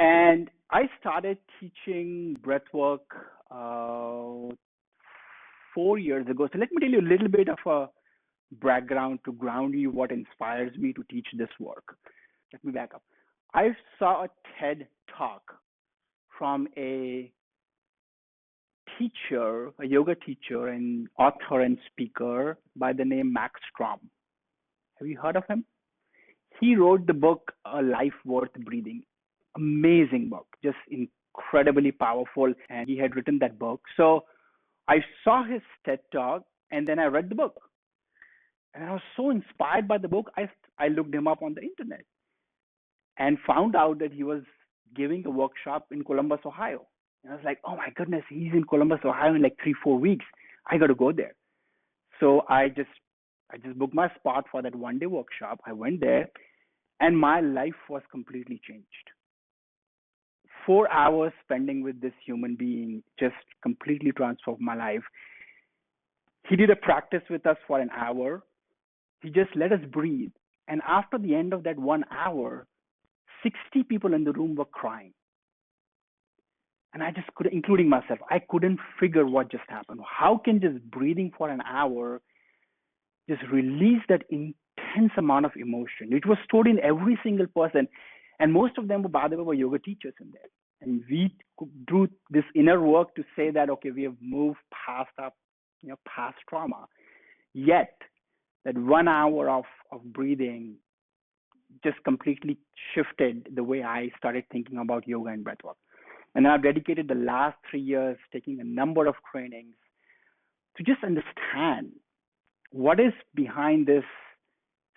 And I started teaching breathwork uh, 4 years ago. So let me tell you a little bit of a background to ground you what inspires me to teach this work. Let me back up. I saw a TED talk from a teacher, a yoga teacher and author and speaker by the name Max Strom. Have you heard of him? He wrote the book A Life Worth Breathing. Amazing book, just incredibly powerful. And he had written that book. So I saw his TED talk and then I read the book. And I was so inspired by the book, I looked him up on the internet and found out that he was giving a workshop in Columbus, Ohio. And I was like, oh my goodness, he's in Columbus, Ohio in like 3-4 weeks. I got to go there. So I just booked my spot for that 1-day workshop. I went there and my life was completely changed. 4 hours spending with this human being just completely transformed my life. He did a practice with us for an hour. He just let us breathe. And after the end of that 1 hour, 60 people in the room were crying. And I just couldn't, including myself, I couldn't figure what just happened. How can just breathing for an hour just release that intense amount of emotion? It was stored in every single person. And most of them, by the way, were yoga teachers in there. And we do this inner work to say that, okay, we have moved past past trauma. Yet, that 1 hour of breathing just completely shifted the way I started thinking about yoga and breathwork. And I've dedicated the last 3 years taking a number of trainings to just understand what is behind this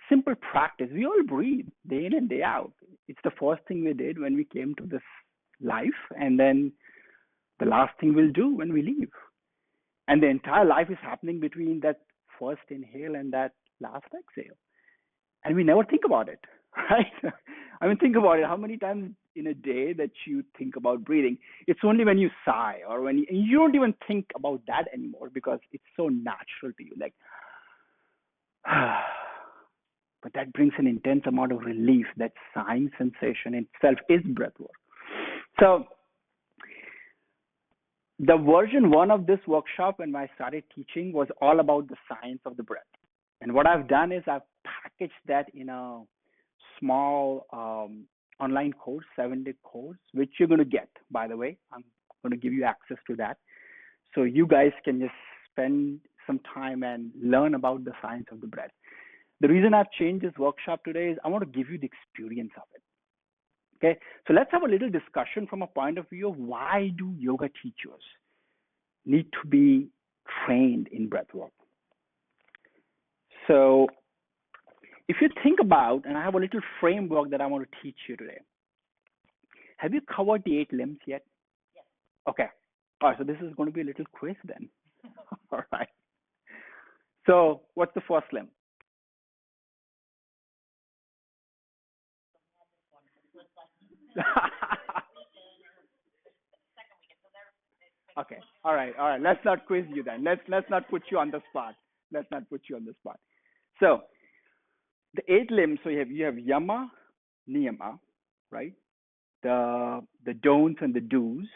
simple practice. We all breathe day in and day out. It's the first thing we did when we came to this life, and then the last thing we'll do when we leave. And the entire life is happening between that first inhale and that last exhale. And we never think about it, right? I mean, think about it. How many times in a day that you think about breathing? It's only when you sigh or when you don't even think about that anymore because it's so natural to you. Like, but that brings an intense amount of relief. That sighing sensation itself is breath work. So the version 1 of this workshop when I started teaching was all about the science of the breath. And what I've done is I've packaged that in a small online course, 7-day course, which you're going to get, by the way. I'm going to give you access to that. So you guys can just spend some time and learn about the science of the breath. The reason I've changed this workshop today is I want to give you the experience of it. Okay, so let's have a little discussion from a point of view of why do yoga teachers need to be trained in breath work. So if you think about, and I have a little framework that I want to teach you today. Have you covered the 8 limbs yet? Yes. Okay. All right, so this is going to be a little quiz then. All right. So what's the first limb? Okay. All right. Let's not quiz you then. Let's not put you on the spot. So the 8 limbs. So you have yama, niyama, right? The don'ts and the do's.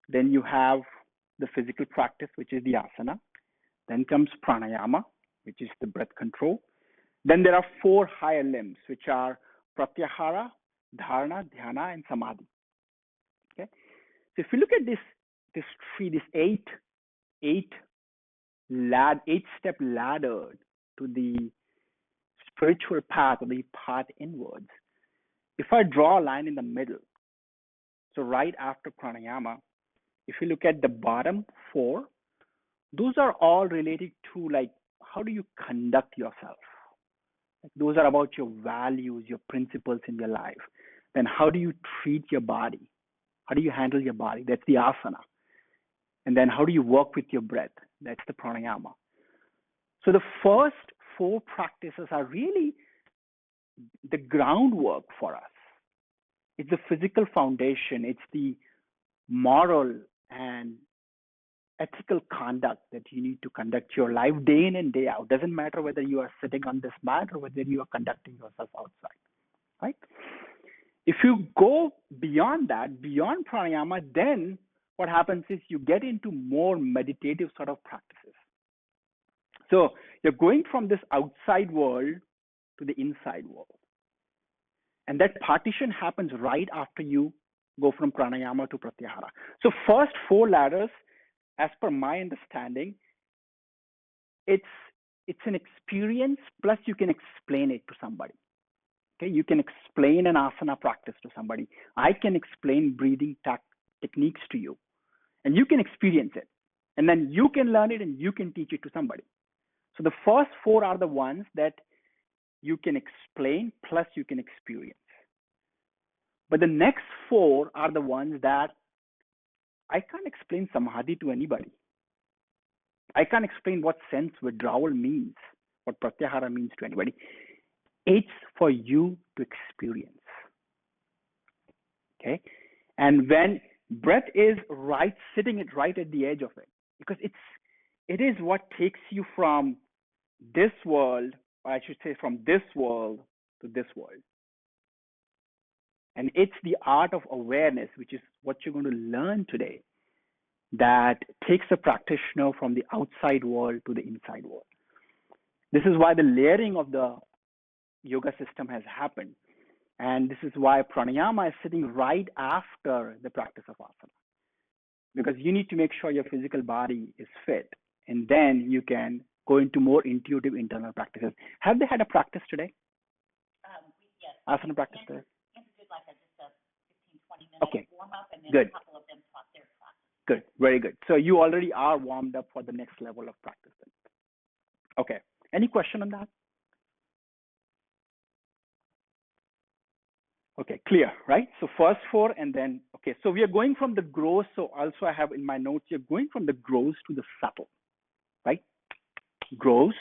Then you have the physical practice, which is the asana. Then comes pranayama, which is the breath control. Then there are 4 higher limbs, which are pratyahara, dharana, dhyana, and samadhi. Okay. So if you look at this tree, this 8-step ladder to the spiritual path or the path inwards, if I draw a line in the middle, so right after pranayama, if you look at the bottom 4, those are all related to like how do you conduct yourself. Those are about your values, your principles in your life. Then how do you treat your body? How do you handle your body? That's the asana. And then how do you work with your breath? That's the pranayama. So the first 4 practices are really the groundwork for us. It's the physical foundation. It's the moral and ethical conduct that you need to conduct your life day in and day out. Doesn't matter whether you are sitting on this mat or whether you are conducting yourself outside, right? If you go beyond that, beyond pranayama, then what happens is you get into more meditative sort of practices. So you're going from this outside world to the inside world. And that partition happens right after you go from pranayama to pratyahara. So first 4 ladders, as per my understanding, it's an experience, plus you can explain it to somebody. Okay, you can explain an asana practice to somebody. I can explain breathing techniques to you, and you can experience it. And then you can learn it and you can teach it to somebody. So the first 4 are the ones that you can explain, plus you can experience. But the next 4 are the ones that I can't explain samadhi to anybody. I can't explain what sense withdrawal means, what pratyahara means to anybody. It's for you to experience. Okay? And when breath is right, sitting it right at the edge of it, because it is what takes you from this world, or I should say from this world to this world. And it's the art of awareness, which is what you're going to learn today, that takes a practitioner from the outside world to the inside world. This is why the layering of the yoga system has happened. And this is why pranayama is sitting right after the practice of asana. Because you need to make sure your physical body is fit, and then you can go into more intuitive internal practices. Have they had a practice today? Yes. Asana practice today? Did like just a 15, 20 minute okay. warm up, and then Good. a couple of them taught their class. Good, very good. So you already are warmed up for the next level of practice then. Okay, any question on that? Okay, clear, right? So first 4 and then, okay, so we are going from the gross. So also I have in my notes, you're going from the gross to the subtle, right? Gross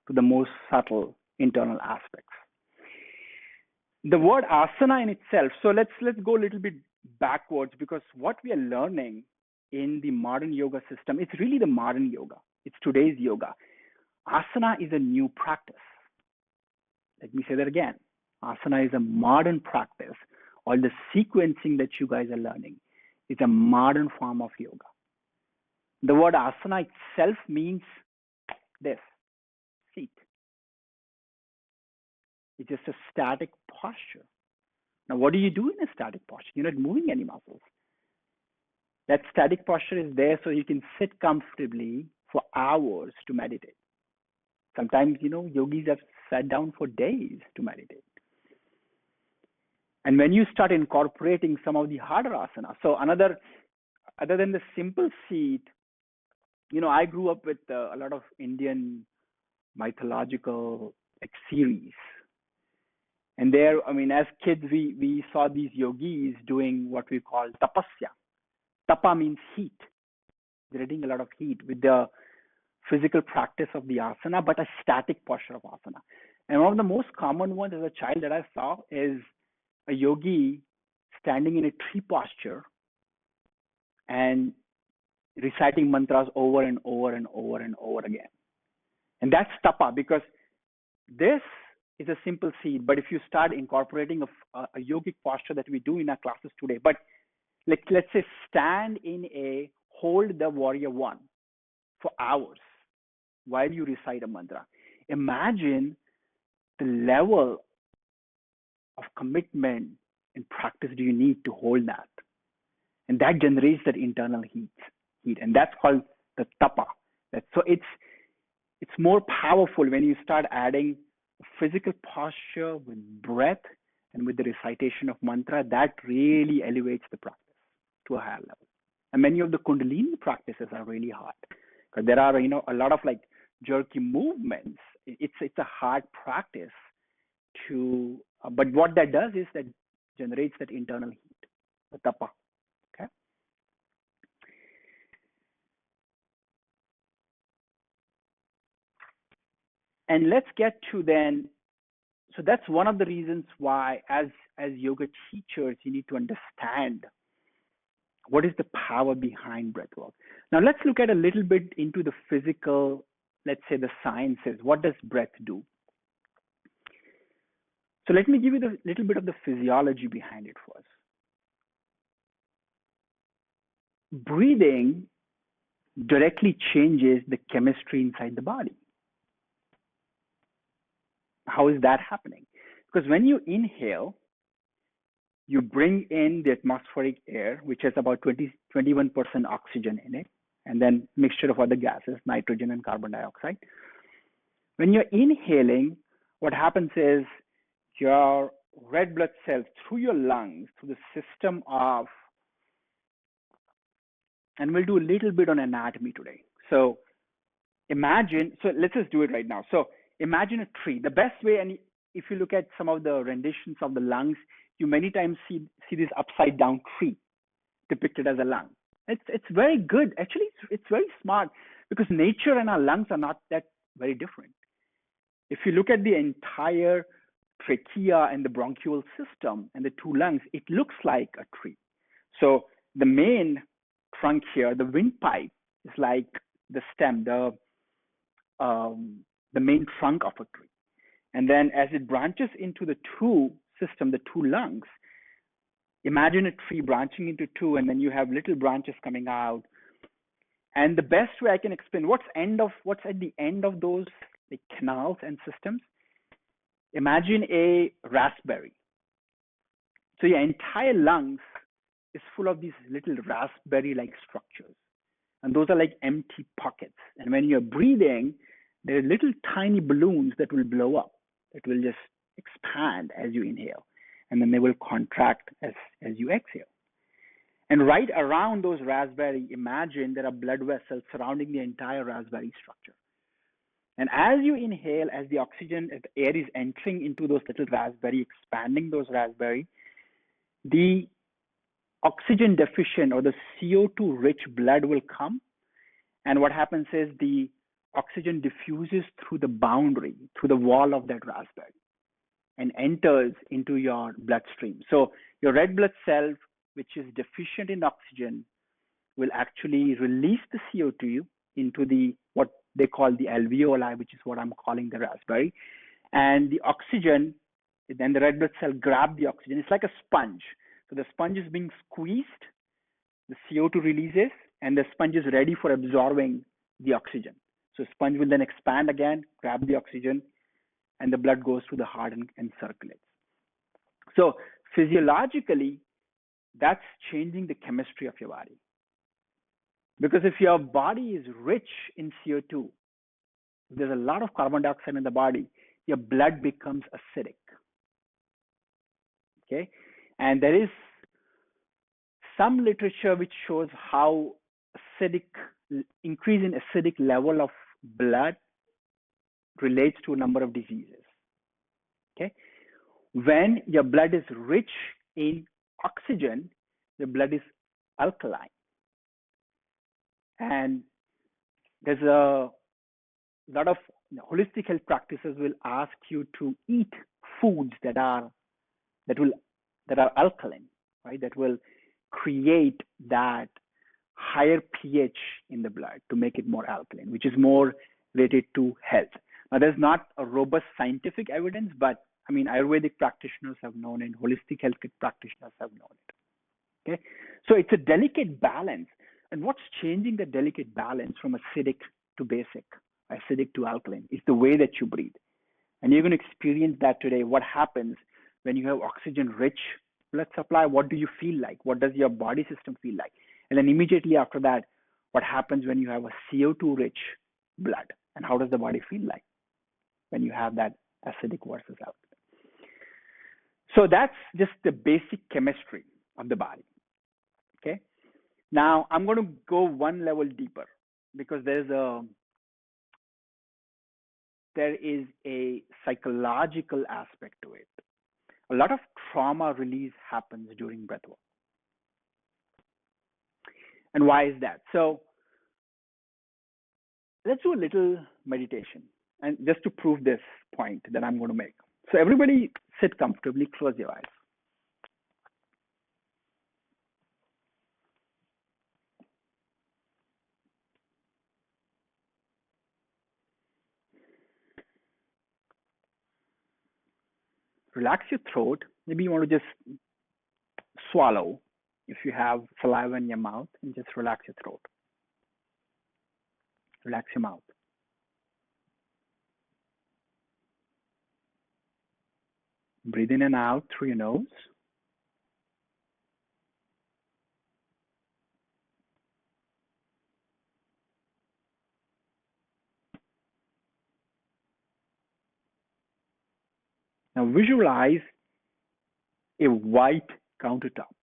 to the most subtle internal aspects. The word asana in itself, so let's go a little bit backwards, because what we are learning in the modern yoga system, it's really the modern yoga. It's today's yoga. Asana is a new practice. Let me say that again. Asana is a modern practice. All the sequencing that you guys are learning is a modern form of yoga. The word asana itself means this, seat. It's just a static posture. Now, what do you do in a static posture? You're not moving any muscles. That static posture is there so you can sit comfortably for hours to meditate. Sometimes, yogis have sat down for days to meditate. And when you start incorporating some of the harder asanas, so other than the simple seat, I grew up with a lot of Indian mythological series. And there, as kids, we saw these yogis doing what we call tapasya. Tapa means heat. They're getting a lot of heat with the physical practice of the asana, but a static posture of asana. And one of the most common ones as a child that I saw is a yogi standing in a tree posture and reciting mantras over and over and over and over again. And that's tapa, because this is a simple seat, but if you start incorporating a yogic posture that we do in our classes today, but let's say stand in a hold the warrior 1 for hours while you recite a mantra. Imagine the level of commitment and practice do you need to hold that. And that generates that internal heat. And that's called the tapa. So it's more powerful when you start adding physical posture with breath and with the recitation of mantra. That really elevates the practice to a higher level. And many of the Kundalini practices are really hard, because there are a lot of like jerky movements. It's a hard practice to, but what that does is that generates that internal heat, the tapa. Okay. And let's get to then. So that's one of the reasons why, as yoga teachers, you need to understand what is the power behind breathwork. Now let's look at a little bit into the physical, let's say the sciences. What does breath do? So let me give you the little bit of the physiology behind it first. Breathing directly changes the chemistry inside the body. How is that happening? Because when you inhale, you bring in the atmospheric air, which has about 21% oxygen in it, and then mixture of other gases, nitrogen and carbon dioxide. When you're inhaling, what happens is your red blood cells through your lungs, through the system of, and we'll do a little bit on anatomy today. So let's just do it right now. So imagine a tree. The best way, and if you look at some of the renditions of the lungs, you many times see this upside down tree depicted as a lung. It's very good. Actually, it's very smart because nature and our lungs are not that very different. If you look at the entire trachea and the bronchial system and the two lungs, it looks like a tree. So the main trunk here, the windpipe, is like the stem, the main trunk of a tree. And then as it branches into the two system, the two lungs, imagine a tree branching into two, and then you have little branches coming out. And the best way I can explain what's at the end of those like canals and systems. Imagine a raspberry. So your entire lungs is full of these little raspberry-like structures. And those are like empty pockets. And when you're breathing, there are little tiny balloons that will blow up, that will just expand as you inhale. And then they will contract as you exhale. And right around those raspberry, imagine there are blood vessels surrounding the entire raspberry structure. And as you inhale, as the oxygen, as the air is entering into those little raspberry, expanding those raspberry, the oxygen deficient or the CO₂ rich blood will come. And what happens is the oxygen diffuses through the boundary, through the wall of that raspberry, and enters into your bloodstream. So your red blood cell, which is deficient in oxygen, will actually release the CO₂ into the what they call the alveoli, which is what I'm calling the raspberry. And the oxygen, then the red blood cell grab the oxygen. It's like a sponge. So the sponge is being squeezed, the CO₂ releases, and the sponge is ready for absorbing the oxygen. So sponge will then expand again, grab the oxygen, and the blood goes to the heart and circulates. So physiologically, that's changing the chemistry of your body. Because if your body is rich in CO₂, there's a lot of carbon dioxide in the body, your blood becomes acidic. Okay? And there is some literature which shows how increase in acidic level of blood relates to a number of diseases. Okay? When your blood is rich in oxygen, the blood is alkaline. And there's a lot of holistic health practices will ask you to eat foods that are alkaline, right? That will create that higher pH in the blood to make it more alkaline, which is more related to health. Now, there's not a robust scientific evidence, but I mean, Ayurvedic practitioners have known it, holistic health practitioners have known it. Okay, so it's a delicate balance. And what's changing the delicate balance from acidic to basic, acidic to alkaline, is the way that you breathe. And you're going to experience that today. What happens when you have oxygen-rich blood supply? What do you feel like? What does your body system feel like? And then immediately after that, what happens when you have a CO₂-rich blood? And how does the body feel like when you have that acidic versus alkaline? So that's just the basic chemistry of the body. Okay. Now I'm going to go one level deeper because there is a psychological aspect to it. A lot of trauma release happens during breathwork. And why is that? So let's do a little meditation, and just to prove this point that I'm going to make. So everybody sit comfortably, close your eyes. Relax your throat. Maybe you want to just swallow if you have saliva in your mouth, and just relax your throat. Relax your mouth. Breathe in and out through your nose. Now visualize a white countertop,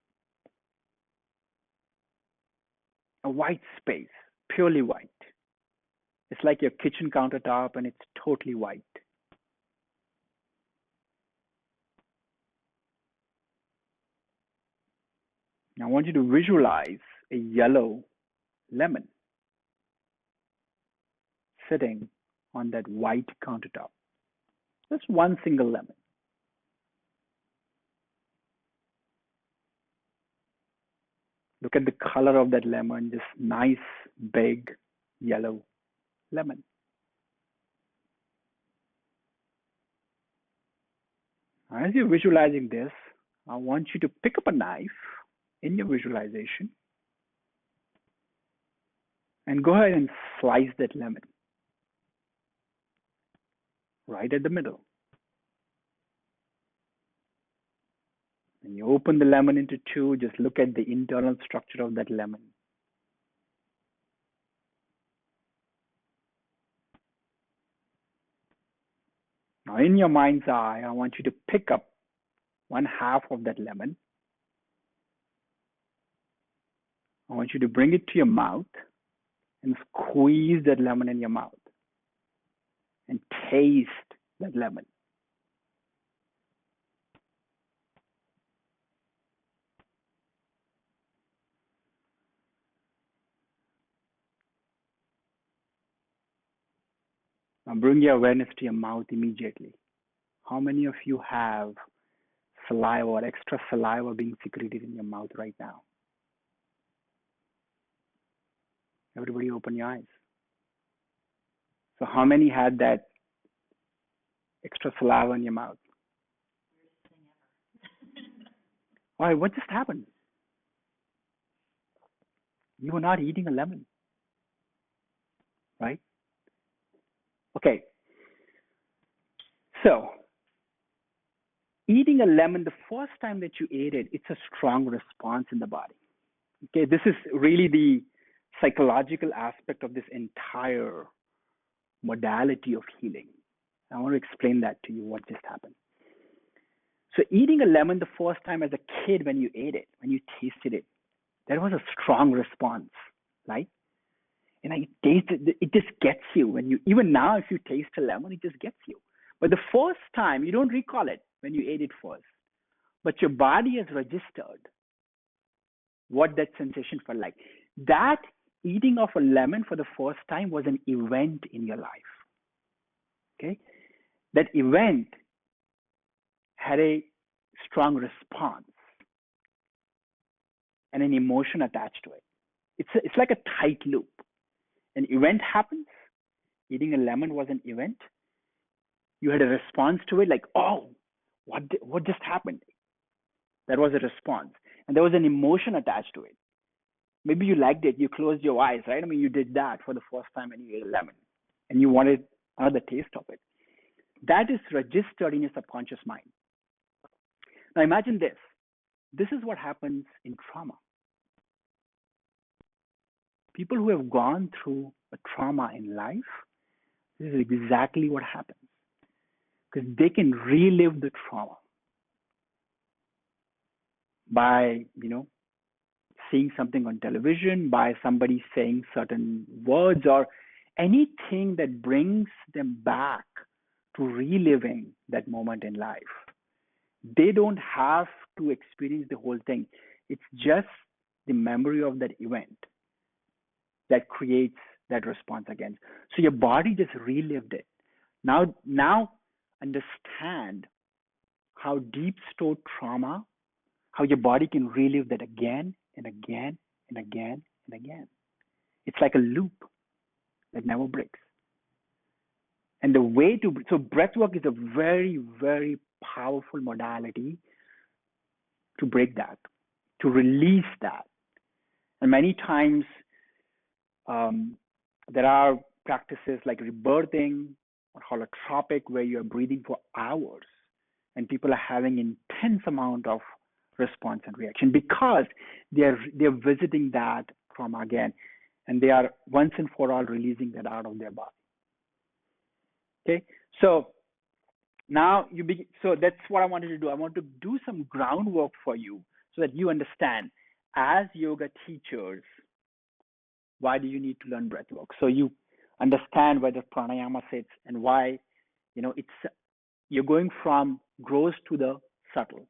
a white space, purely white. It's like your kitchen countertop and it's totally white. Now I want you to visualize a yellow lemon sitting on that white countertop. Just one single lemon. Look at the color of that lemon, just nice, big, yellow lemon. As you're visualizing this, I want you to pick up a knife in your visualization and go ahead and slice that lemon right at the middle. And you open the lemon into two, just look at the internal structure of that lemon. Now in your mind's eye, I want you to pick up one half of that lemon. I want you to bring it to your mouth and squeeze that lemon in your mouth and taste that lemon. Now bring your awareness to your mouth immediately. How many of you have saliva or extra saliva being secreted in your mouth right now? Everybody open your eyes. So how many had that extra saliva in your mouth? All right, what just happened? You were not eating a lemon, right? Okay. So, eating a lemon, the first time that you ate it, it's a strong response in the body. Okay, this is really the psychological aspect of this entire modality of healing. I want to explain that to you, what just happened. So eating a lemon the first time as a kid, when you ate it, when you tasted it, there was a strong response, right? And it tasted, it just gets you. When you, even now, if you taste a lemon, it just gets you. But the first time, you don't recall it when you ate it first. But your body has registered what that sensation felt like. That eating of a lemon for the first time was an event in your life. Okay? That event had a strong response and an emotion attached to it. It's like a tight loop. An event happens. Eating a lemon was an event. You had a response to it, like, oh, what just happened? That was a response. And there was an emotion attached to it. Maybe you liked it. You closed your eyes, right? I mean, you did that for the first time when you ate a lemon. And you wanted another taste of it. That is registered in your subconscious mind. Now imagine this. This is what happens in trauma. People who have gone through a trauma in life, this is exactly what happens. Because they can relive the trauma by, seeing something on television, by somebody saying certain words, or anything that brings them back to reliving that moment in life. They don't have to experience the whole thing. It's just the memory of that event that creates that response again. So your body just relived it. Now understand how deep stored trauma, how your body can relive that again and again and again and again. It's like a loop that never breaks. And the way to, so breathwork is a very, very powerful modality to break that, to release that. And many times there are practices like rebirthing or holotropic where you're breathing for hours and people are having intense amount of response and reaction because they're visiting that trauma again and they are once and for all releasing that out of their body. Okay, so now so that's what I wanted to do. I want to do some groundwork for you so that you understand as yoga teachers, why do you need to learn breath work? So you understand where the pranayama sits and why, you're going from gross to the subtle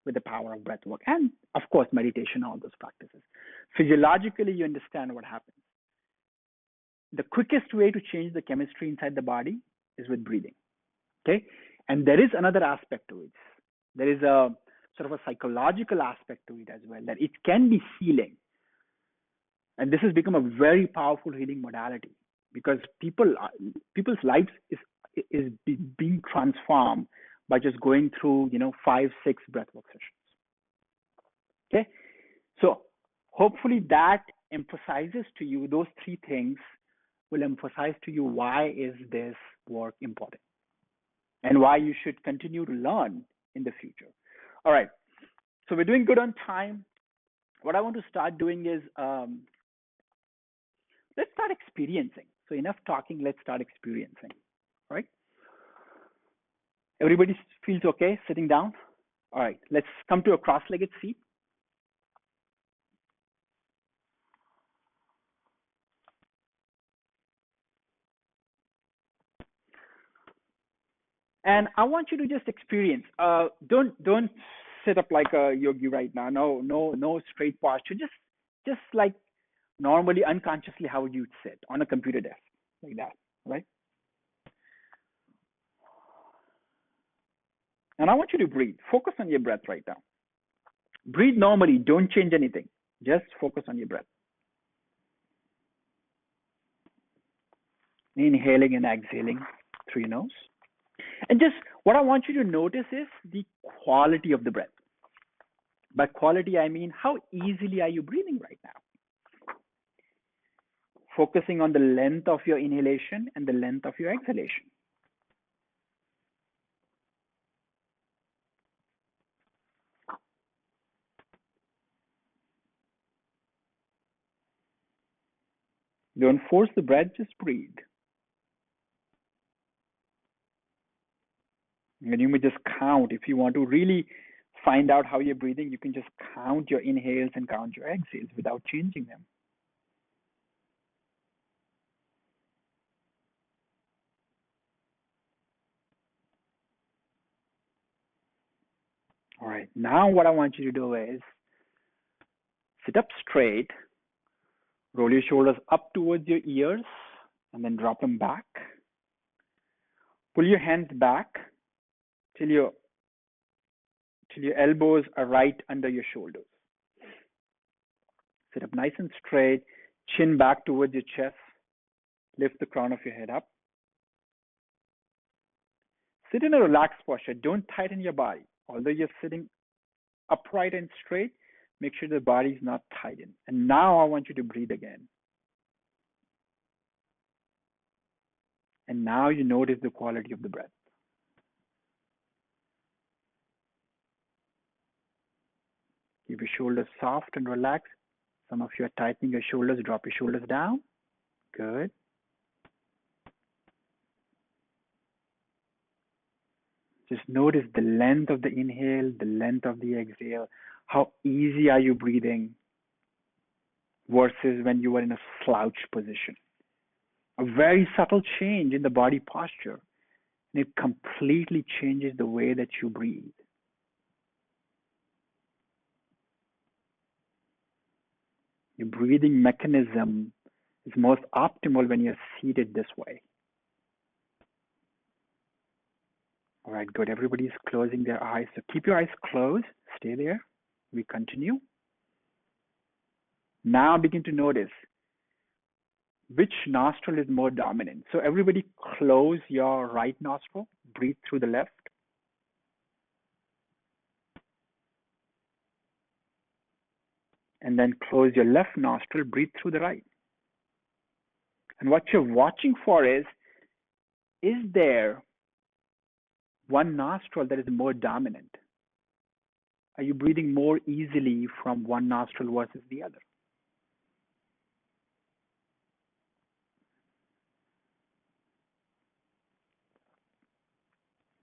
with the power of breath work and of course meditation, all those practices. Physiologically, you understand what happens. The quickest way to change the chemistry inside the body is with breathing. Okay, and there is another aspect to it. There is a sort of a psychological aspect to it as well, that it can be healing. And this has become a very powerful healing modality because people's lives is being transformed by just going through 5-6 breathwork sessions. Okay, so hopefully that emphasizes to you, those three things will emphasize to you why is this work important and why you should continue to learn in the future. All right, so we're doing good on time. What I want to start doing is let's start experiencing. So enough talking, let's start experiencing. All right, everybody feels okay sitting down? All right, let's come to a cross-legged seat. And I want you to just experience. Don't sit up like a yogi right now. No straight posture. Just like normally, unconsciously, how you'd sit on a computer desk, like that, right? And I want you to breathe. Focus on your breath right now. Breathe normally. Don't change anything. Just focus on your breath. Inhaling and exhaling through your nose. And just what I want you to notice is the quality of the breath. By quality, I mean how easily are you breathing right now? Focusing on the length of your inhalation and the length of your exhalation. Don't force the breath, just breathe. And you may just count. If you want to really find out how you're breathing, you can just count your inhales and count your exhales without changing them. All right, now what I want you to do is sit up straight, roll your shoulders up towards your ears, and then drop them back. Pull your hands back till your elbows are right under your shoulders. Sit up nice and straight, chin back towards your chest. Lift the crown of your head up. Sit in a relaxed posture. Don't tighten your body. Although you're sitting upright and straight, make sure the body is not tightened. And now I want you to breathe again. And now you notice the quality of the breath. Keep your shoulders soft and relaxed. Some of you are tightening your shoulders. Drop your shoulders down. Good. Just notice the length of the inhale, the length of the exhale. How easy are you breathing versus when you were in a slouch position? A very subtle change in the body posture. And it completely changes the way that you breathe. Your breathing mechanism is most optimal when you're seated this way. All right, good. Everybody's closing their eyes. So keep your eyes closed. Stay there. We continue. Now begin to notice which nostril is more dominant. So everybody close your right nostril. Breathe through the left. And then close your left nostril, breathe through the right. And what you're watching for is there one nostril that is more dominant? Are you breathing more easily from one nostril versus the other?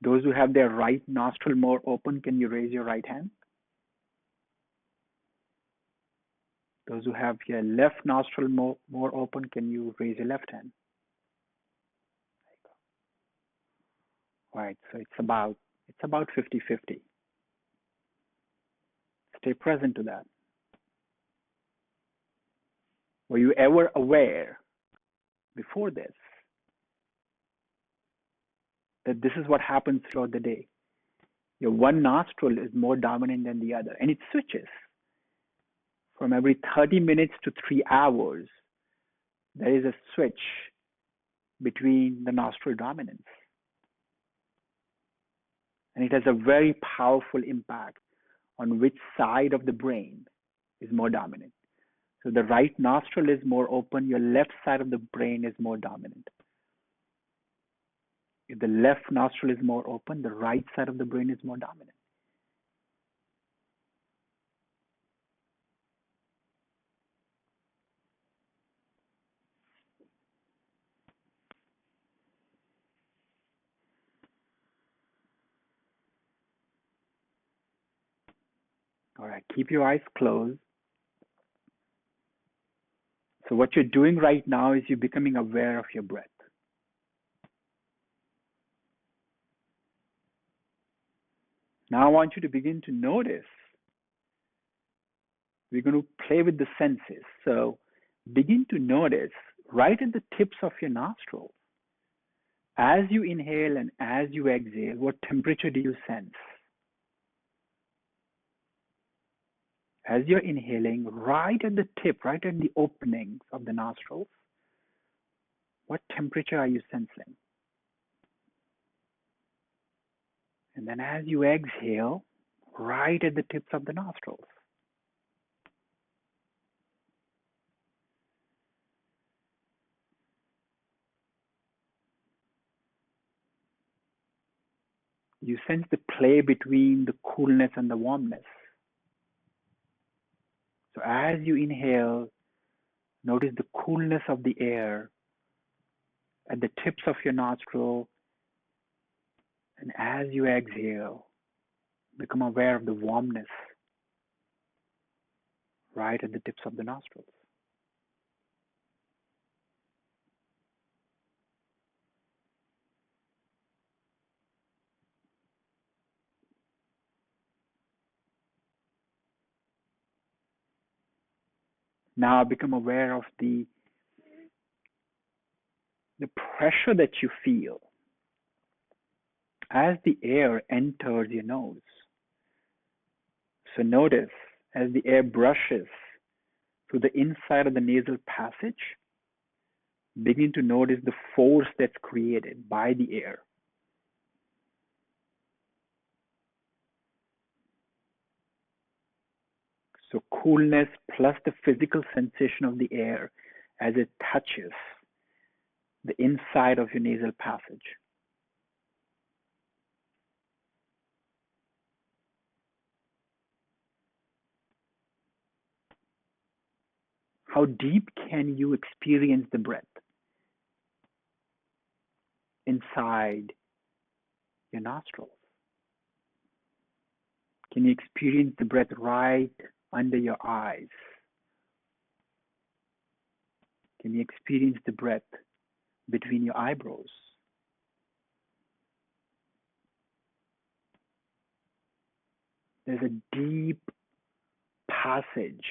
Those who have their right nostril more open, can you raise your right hand? Those who have your left nostril more open, can you raise your left hand? Right, so it's about 50-50. Stay present to that. Were you ever aware before this that this is what happens throughout the day? Your one nostril is more dominant than the other, and it switches. From every 30 minutes to 3 hours, there is a switch between the nostril dominance. And it has a very powerful impact on which side of the brain is more dominant. So the right nostril is more open, your left side of the brain is more dominant. If the left nostril is more open, the right side of the brain is more dominant. All right, keep your eyes closed. So what you're doing right now is you're becoming aware of your breath. Now I want you to begin to notice. We're going to play with the senses. So begin to notice right at the tips of your nostrils. As you inhale and as you exhale, what temperature do you sense? As you're inhaling, right at the tip, right at the openings of the nostrils, what temperature are you sensing? And then as you exhale, right at the tips of the nostrils. You sense the play between the coolness and the warmness. So as you inhale, notice the coolness of the air at the tips of your nostril. And as you exhale, become aware of the warmness right at the tips of the nostrils. Now become aware of the pressure that you feel as the air enters your nose. So notice as the air brushes through the inside of the nasal passage, begin to notice the force that's created by the air. So coolness plus the physical sensation of the air as it touches the inside of your nasal passage. How deep can you experience the breath inside your nostrils? Can you experience the breath right under your eyes? Can you experience the breath between your eyebrows? There's a deep passage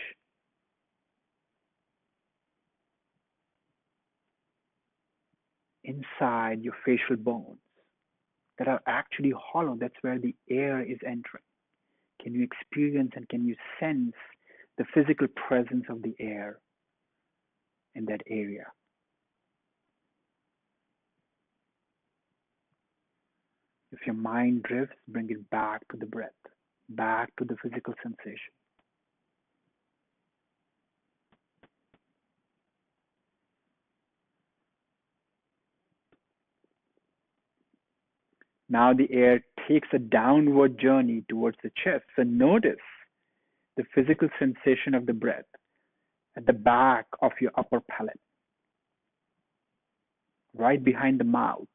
inside your facial bones that are actually hollow. That's where the air is entering. Can you experience and can you sense the physical presence of the air in that area? If your mind drifts, bring it back to the breath, back to the physical sensation. Now the air takes a downward journey towards the chest. So notice the physical sensation of the breath at the back of your upper palate, right behind the mouth.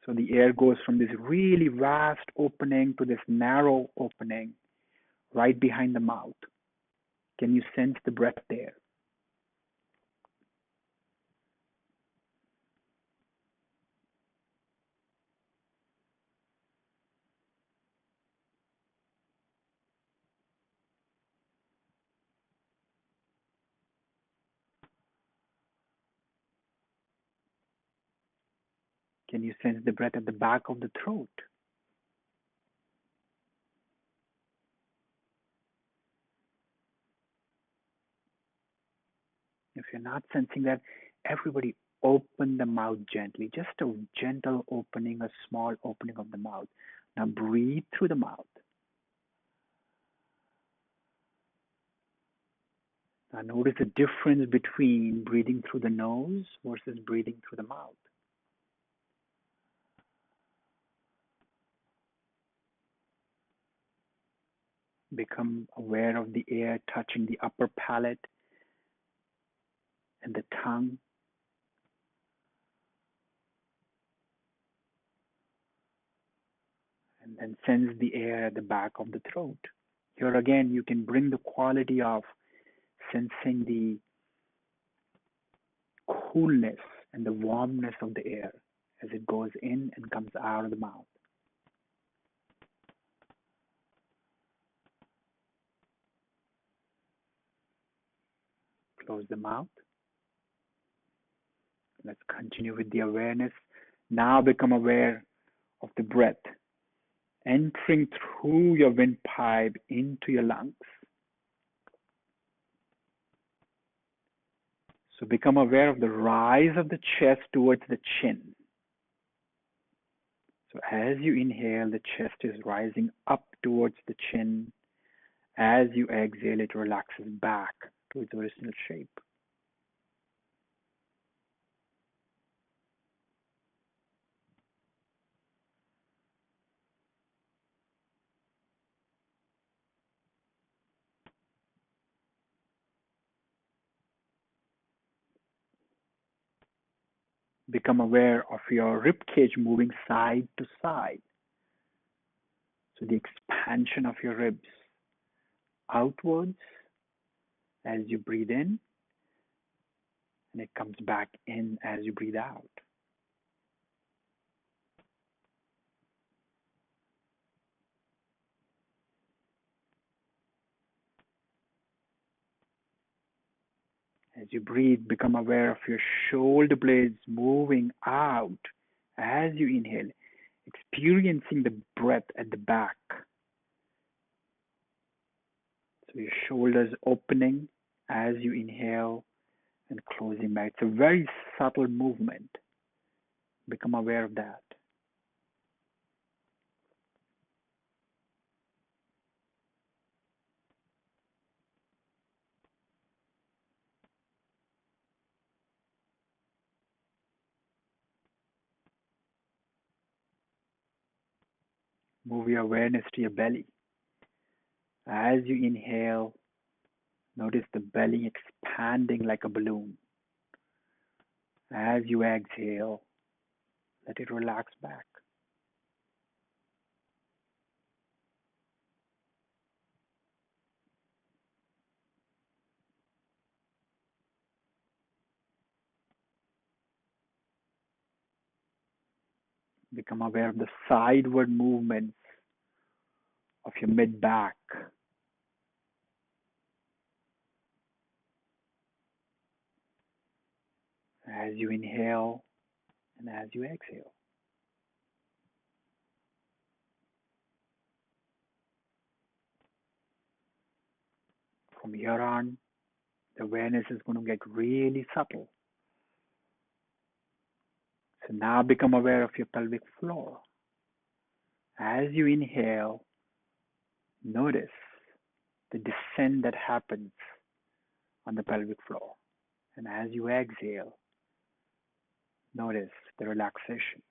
So the air goes from this really vast opening to this narrow opening right behind the mouth. Can you sense the breath there? Can you sense the breath at the back of the throat? If you're not sensing that, everybody open the mouth gently. Just a gentle opening, a small opening of the mouth. Now breathe through the mouth. Now notice the difference between breathing through the nose versus breathing through the mouth. Become aware of the air touching the upper palate and the tongue. And then sense the air at the back of the throat. Here again, you can bring the quality of sensing the coolness and the warmness of the air as it goes in and comes out of the mouth. Close the mouth. Let's continue with the awareness. Now become aware of the breath entering through your windpipe into your lungs. So become aware of the rise of the chest towards the chin. So as you inhale, the chest is rising up towards the chin. As you exhale, it relaxes back to its original shape. Become aware of your rib cage moving side to side. So the expansion of your ribs outwards as you breathe in, and it comes back in as you breathe out. As you breathe, become aware of your shoulder blades moving out as you inhale, experiencing the breath at the back. So your shoulders opening as you inhale and closing back. It's a very subtle movement. Become aware of that. Move your awareness to your belly. As you inhale, notice the belly expanding like a balloon. As you exhale, let it relax back. Become aware of the sideward movements of your mid back. As you inhale and as you exhale. From here on, the awareness is going to get really subtle. So now become aware of your pelvic floor. As you inhale, notice the descent that happens on the pelvic floor. And as you exhale, notice the relaxation.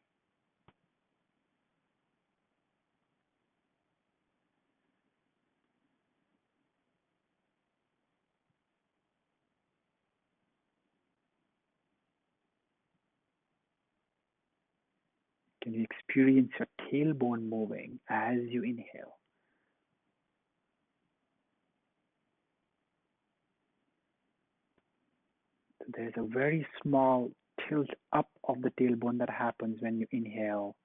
Can you experience your tailbone moving as you inhale? There's a very small tilt up of the tailbone that happens when you inhale,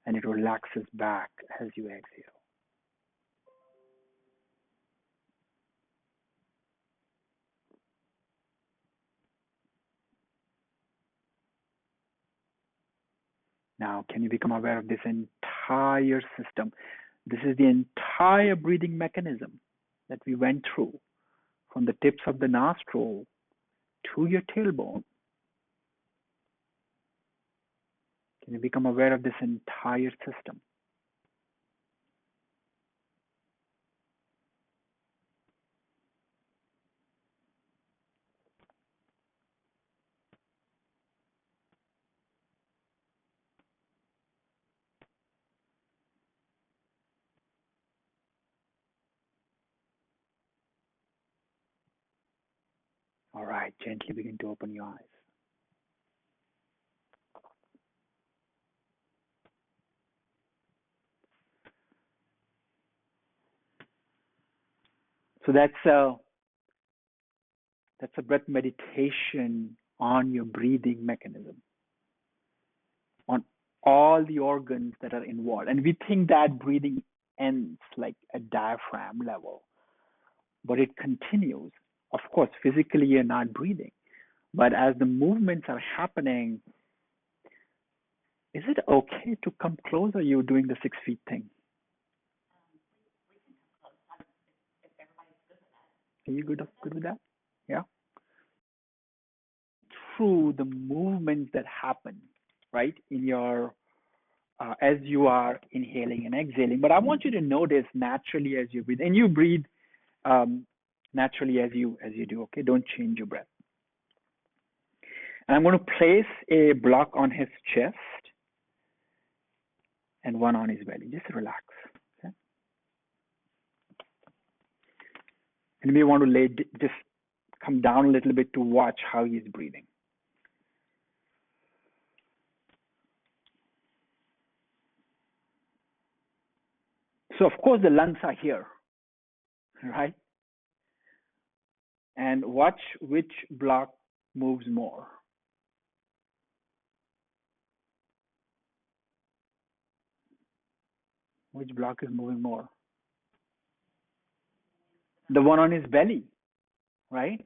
and it relaxes back as you exhale. Now, can you become aware of this entire system? This is the entire breathing mechanism that we went through, from the tips of the nostril to your tailbone. Can you become aware of this entire system? All right, gently begin to open your eyes. So that's a breath meditation on your breathing mechanism, on all the organs that are involved. And we think that breathing ends like at diaphragm level, but it continues. Of course, physically you're not breathing, but as the movements are happening, is it okay to come closer? You're doing the 6 feet thing. We can come close if everybody's good with that. Are you good with that? Yeah. Through the movements that happen, right, in your as you are inhaling and exhaling. But I want you to notice naturally as you breathe, and you breathe naturally as you do. Okay, don't change your breath. And I'm going to place a block on his chest and one on his belly. Just relax. Okay? And you may want to just come down a little bit to watch how he's breathing. So of course the lungs are here, right? And watch which block moves more. Which block is moving more? The one on his belly, right?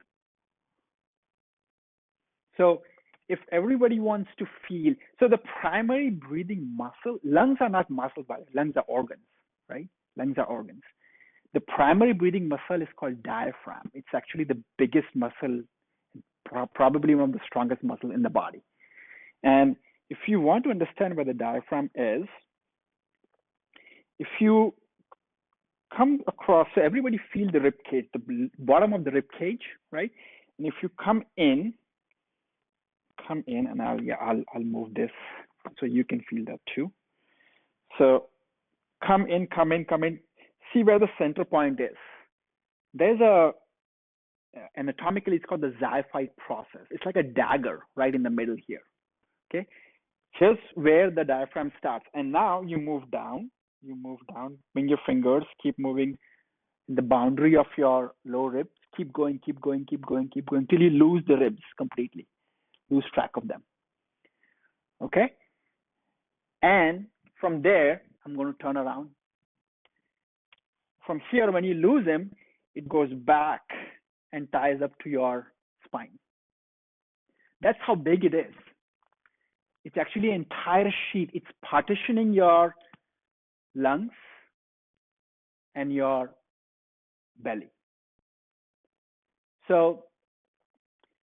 So if everybody wants to feel, so the primary breathing muscle, lungs are not muscles, but lungs are organs, right? Lungs are organs. The primary breathing muscle is called diaphragm. It's actually the biggest muscle, probably one of the strongest muscles in the body. And if you want to understand where the diaphragm is, if you come across, so everybody feel the rib cage, the bottom of the rib cage, right? And if you come in, and I'll move this so you can feel that too. So come in. See where the center point is. There's anatomically, it's called the xiphoid process. It's like a dagger right in the middle here. Okay, just where the diaphragm starts. And now you move down. Bring your fingers. Keep moving in the boundary of your lower ribs. Keep going till you lose the ribs completely. Lose track of them. Okay? And from there, I'm going to turn around. From here, when you lose him, it goes back and ties up to your spine. That's how big it is. It's actually an entire sheet. It's partitioning your lungs and your belly. So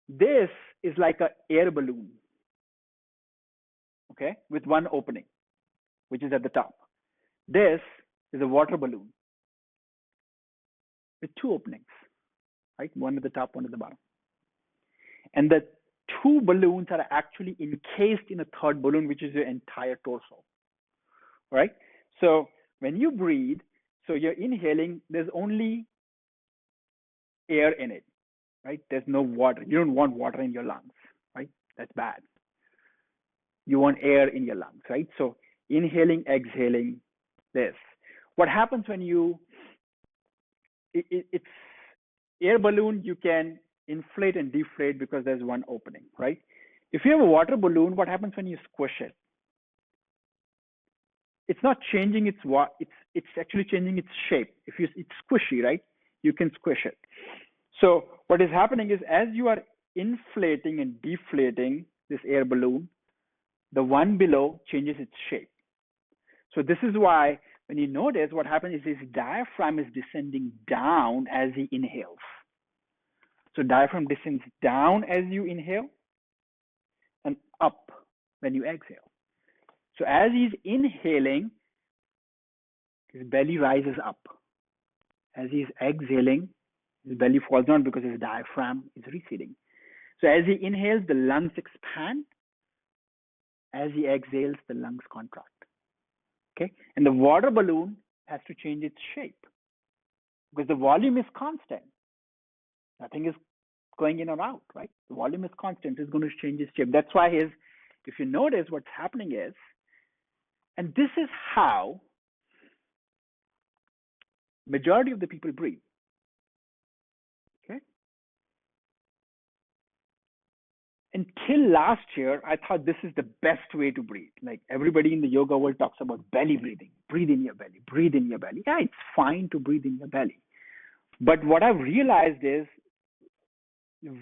this is like an air balloon, okay, with one opening, which is at the top. This is a water balloon with two openings, right? One at the top, one at the bottom. And the two balloons are actually encased in a third balloon, which is your entire torso, right? So when you breathe, so you're inhaling, there's only air in it, right? There's no water. You don't want water in your lungs, right? That's bad. You want air in your lungs, right? So inhaling, exhaling, this. What happens when it's air balloon, you can inflate and deflate because there's one opening, right? If you have a water balloon, what happens when you squish it? It's not changing it's actually changing its shape. It's squishy, right? You can squish it. So what is happening is as you are inflating and deflating this air balloon, the one below changes its shape. So this is why when you notice what happens is his diaphragm is descending down as he inhales. So diaphragm descends down as you inhale and up when you exhale. So as he's inhaling, his belly rises up. As he's exhaling, his belly falls down because his diaphragm is receding. So as he inhales, the lungs expand. As he exhales, the lungs contract. Okay, and the water balloon has to change its shape because the volume is constant. Nothing is going in or out, right? The volume is constant. It's going to change its shape. That's why if you notice what's happening is, and this is how majority of the people breathe. Okay. Until last year, I thought this is the best way to breathe. Like everybody in the yoga world talks about belly breathing. Breathe in your belly. Breathe in your belly. Yeah, it's fine to breathe in your belly. But what I've realized is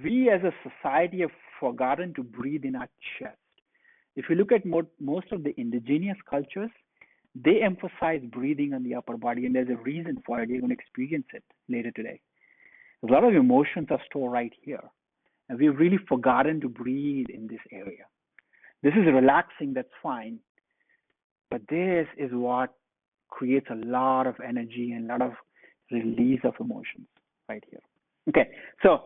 we as a society have forgotten to breathe in our chest. If you look at most of the indigenous cultures, they emphasize breathing on the upper body, and there's a reason for it. You're going to experience it later today. A lot of emotions are stored right here, and we've really forgotten to breathe in this area. This is relaxing, that's fine, but this is what creates a lot of energy and a lot of release of emotions right here. Okay, so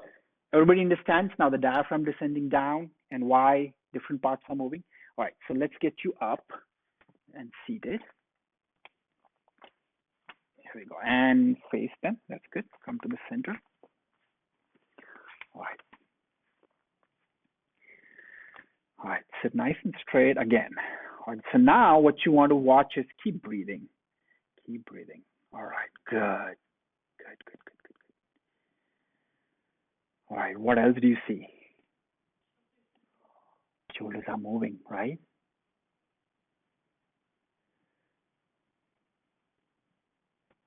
everybody understands now the diaphragm descending down and why different parts are moving. All right, so let's get you up and seated. Here we go, and face them. That's good. Come to the center. All right. All right, sit nice and straight again. All right, so now what you want to watch is keep breathing. Keep breathing. All right, good. Good. All right, what else do you see? Shoulders are moving, right?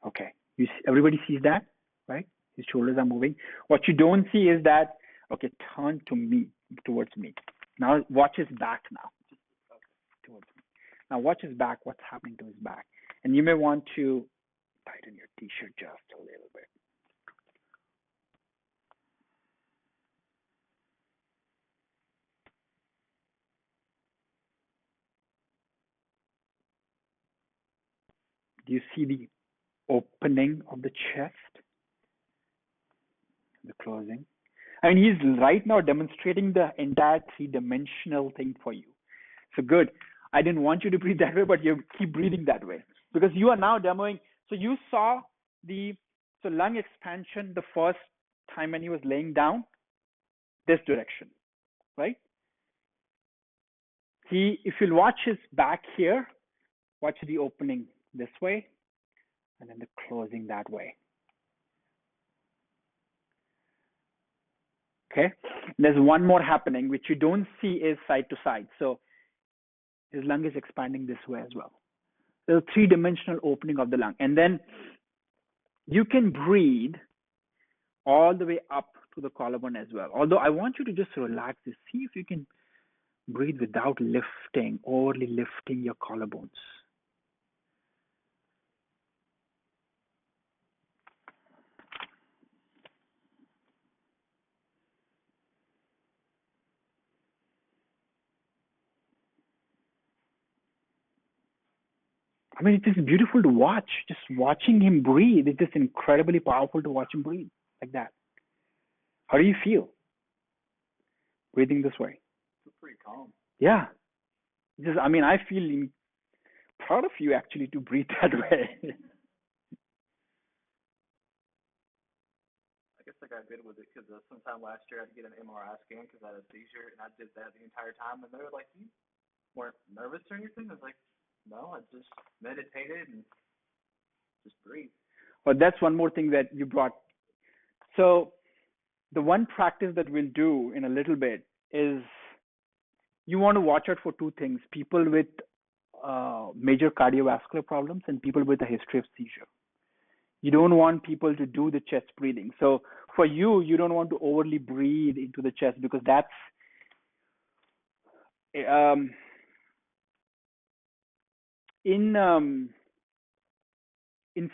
Okay, everybody sees that, right? His shoulders are moving. What you don't see is that, okay, turn towards me. Now watch his back now. Towards me. Now watch his back, what's happening to his back. And you may want to tighten your t-shirt just a little bit. Do you see the opening of the chest? The closing. I mean, he's right now demonstrating the entire three-dimensional thing for you. So good. I didn't want you to breathe that way, but you keep breathing that way because you are now demoing. So you saw so lung expansion the first time when he was laying down, this direction, right? If you'll watch his back here, watch the opening this way and then the closing that way. Okay, there's one more happening which you don't see is side to side. So his lung is expanding this way as well. There's a three-dimensional opening of the lung. And then you can breathe all the way up to the collarbone as well. Although I want you to just relax this. See if you can breathe without overly lifting your collarbones. I mean, it is beautiful to watch. Just watching him breathe, it's just incredibly powerful to watch him breathe like that. How do you feel? breathing this way. It's pretty calm. Yeah. I feel proud of you actually to breathe that way. I guess I got good with it because sometime last year I had to get an MRI scan because I had a seizure, and I did that the entire time, and they were like, "You weren't nervous or anything?" I was like, "No, I just meditated and just breathe." But that's one more thing that you brought. So the one practice that we'll do in a little bit is you want to watch out for two things: people with major cardiovascular problems and people with a history of seizure. You don't want people to do the chest breathing. So for you, you don't want to overly breathe into the chest because that's in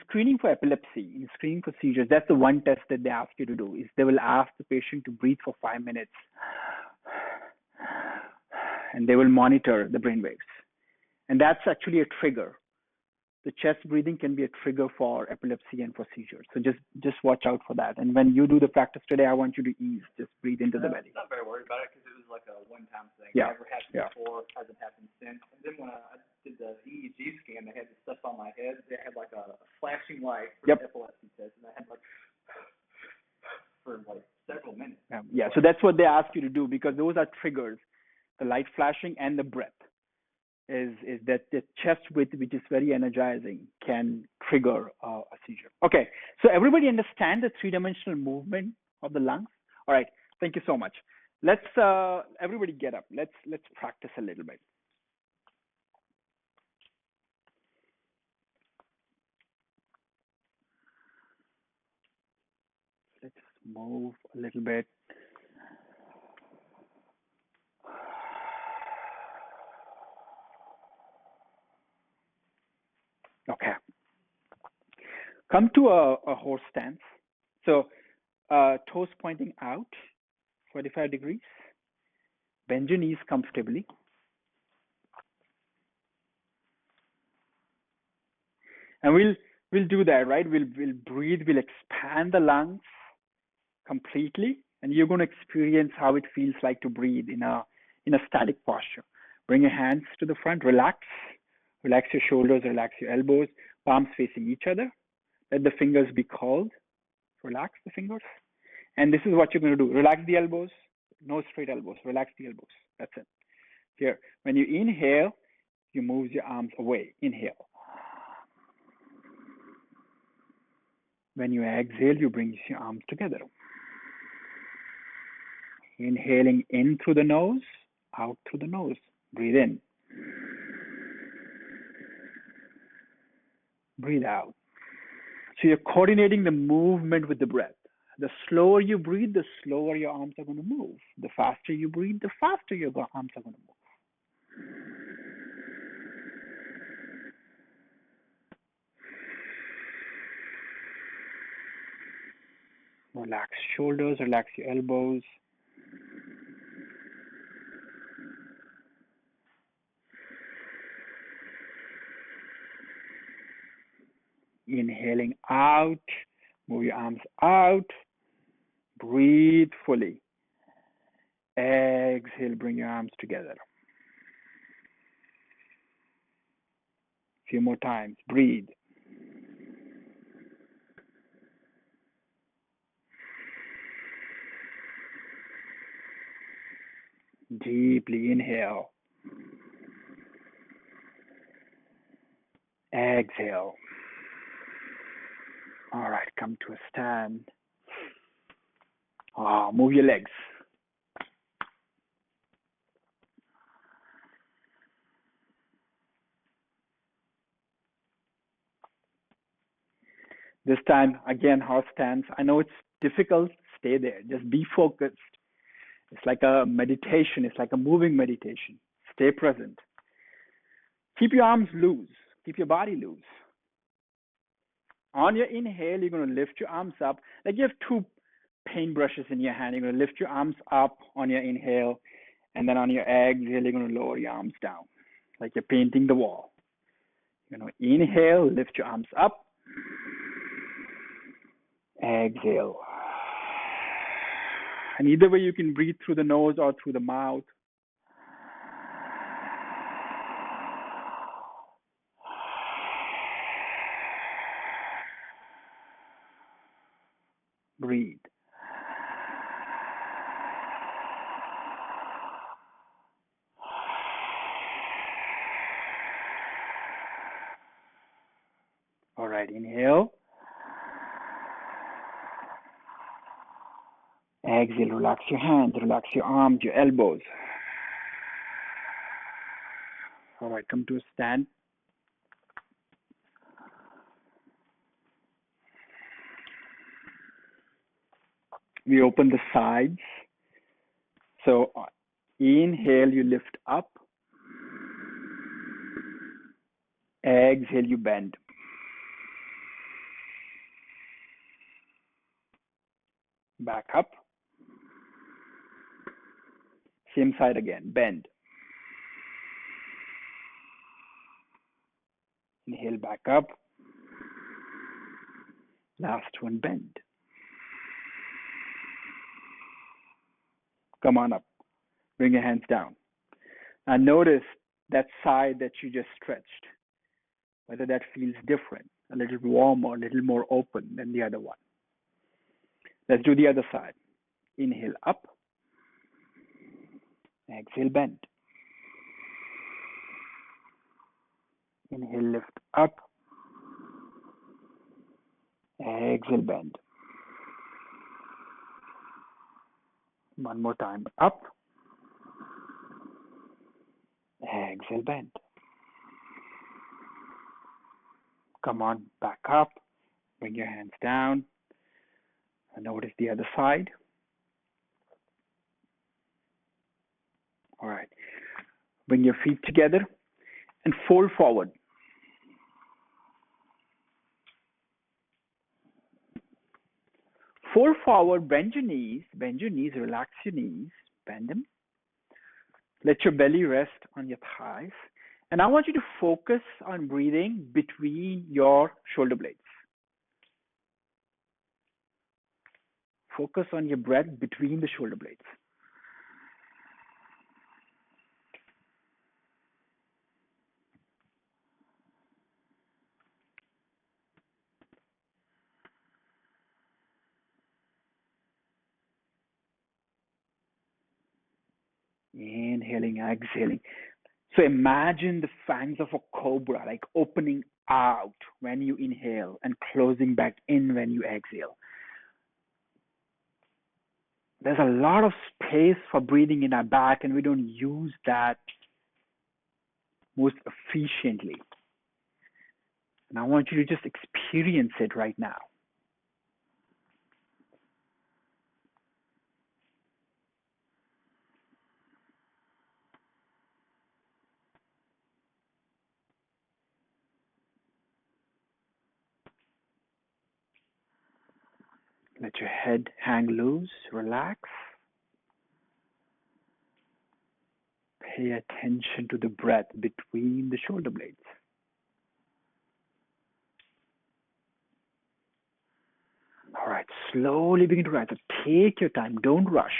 screening for epilepsy, in screening for seizures. That's the one test that they ask you to do. Is they will ask the patient to breathe for 5 minutes, and they will monitor the brain waves. And that's actually a trigger. The chest breathing can be a trigger for epilepsy and for seizures. So just watch out for that. And when you do the practice today, I want you to ease. Just breathe into the belly. I'm not very worried about it because it was like a one-time thing. Yeah. Never happened before, hasn't happened since. And then when I did the EEG scan, they had the stuff on my head. They had like a flashing light for the epilepsy test, and I had like for like several minutes. Yeah. So that's what they ask you to do because those are triggers, the light flashing and the breath. Is that the chest width, which is very energizing, can trigger a seizure. Okay, so everybody understand the three-dimensional movement of the lungs? All right, thank you so much. Let's everybody get up. Let's practice a little bit. Let's move a little bit. Okay. Come to a horse stance. So toes pointing out, 45 degrees. Bend your knees comfortably. And we'll do that, right? We'll breathe, we'll expand the lungs completely, and you're going to experience how it feels like to breathe in a static posture. Bring your hands to the front, relax your shoulders, relax your elbows, palms facing each other. Let the fingers be curled. Relax the fingers. And this is what you're going to do. Relax the elbows, no straight elbows. Relax the elbows. That's it. Here, when you inhale, you move your arms away. Inhale. When you exhale, you bring your arms together. Inhaling in through the nose, out through the nose. Breathe in. Breathe out. So you're coordinating the movement with the breath. The slower you breathe, the slower your arms are going to move. The faster you breathe, the faster your arms are going to move. Relax shoulders, relax your elbows. Inhaling out, move your arms out. Breathe fully. Exhale, bring your arms together. A few more times. Breathe. Deeply inhale. Exhale. All right, come to a stand. Move your legs. This time, again, horse stance. I know it's difficult. Stay there. Just be focused. It's like a meditation. It's like a moving meditation. Stay present. Keep your arms loose. Keep your body loose. On your inhale, you're going to lift your arms up. Like you have two paintbrushes in your hand. You're going to lift your arms up on your inhale. And then on your exhale, you're going to lower your arms down. Like you're painting the wall. You're going to inhale, lift your arms up. Exhale. And either way, you can breathe through the nose or through the mouth. Breathe. All right, inhale. Exhale, relax your hands, relax your arms, your elbows. All right, come to a stand. We open the sides. So inhale, you lift up. Exhale, you bend. Back up. Same side again, bend. Inhale, back up. Last one, bend. Come on up. Bring your hands down. Now notice that side that you just stretched, whether that feels different, a little warmer, a little more open than the other one. Let's do the other side. Inhale up. Exhale, bend. Inhale, lift up. Exhale, bend. One more time, up. Exhale, bend. Come on, back up. Bring your hands down. And notice the other side. All right. Bring your feet together and fold forward. Fold forward, bend your knees, relax your knees, bend them. Let your belly rest on your thighs. And I want you to focus on breathing between your shoulder blades. Focus on your breath between the shoulder blades. Inhaling, exhaling. So imagine the fangs of a cobra, like opening out when you inhale and closing back in when you exhale. There's a lot of space for breathing in our back, and we don't use that most efficiently. And I want you to just experience it right now. Let your head hang loose, relax. Pay attention to the breath between the shoulder blades. All right, slowly begin to rise. So take your time, don't rush.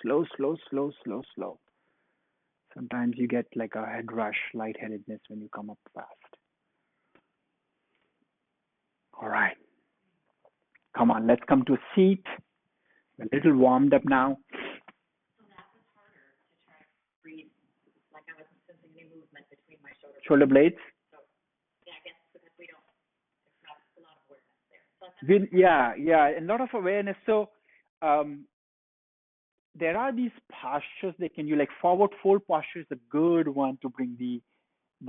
Slow, slow, slow, slow, slow. Sometimes you get like a head rush, lightheadedness when you come up fast. All right. Come on, let's come to a seat. A little warmed up now. So that was harder to try to breathe, like I wasn't sensing any movement between my Shoulder blades. So, yeah, I guess because there's not a lot of awareness there. So Yeah, a lot of awareness. So there are these postures they can use, like forward fold posture is a good one to bring the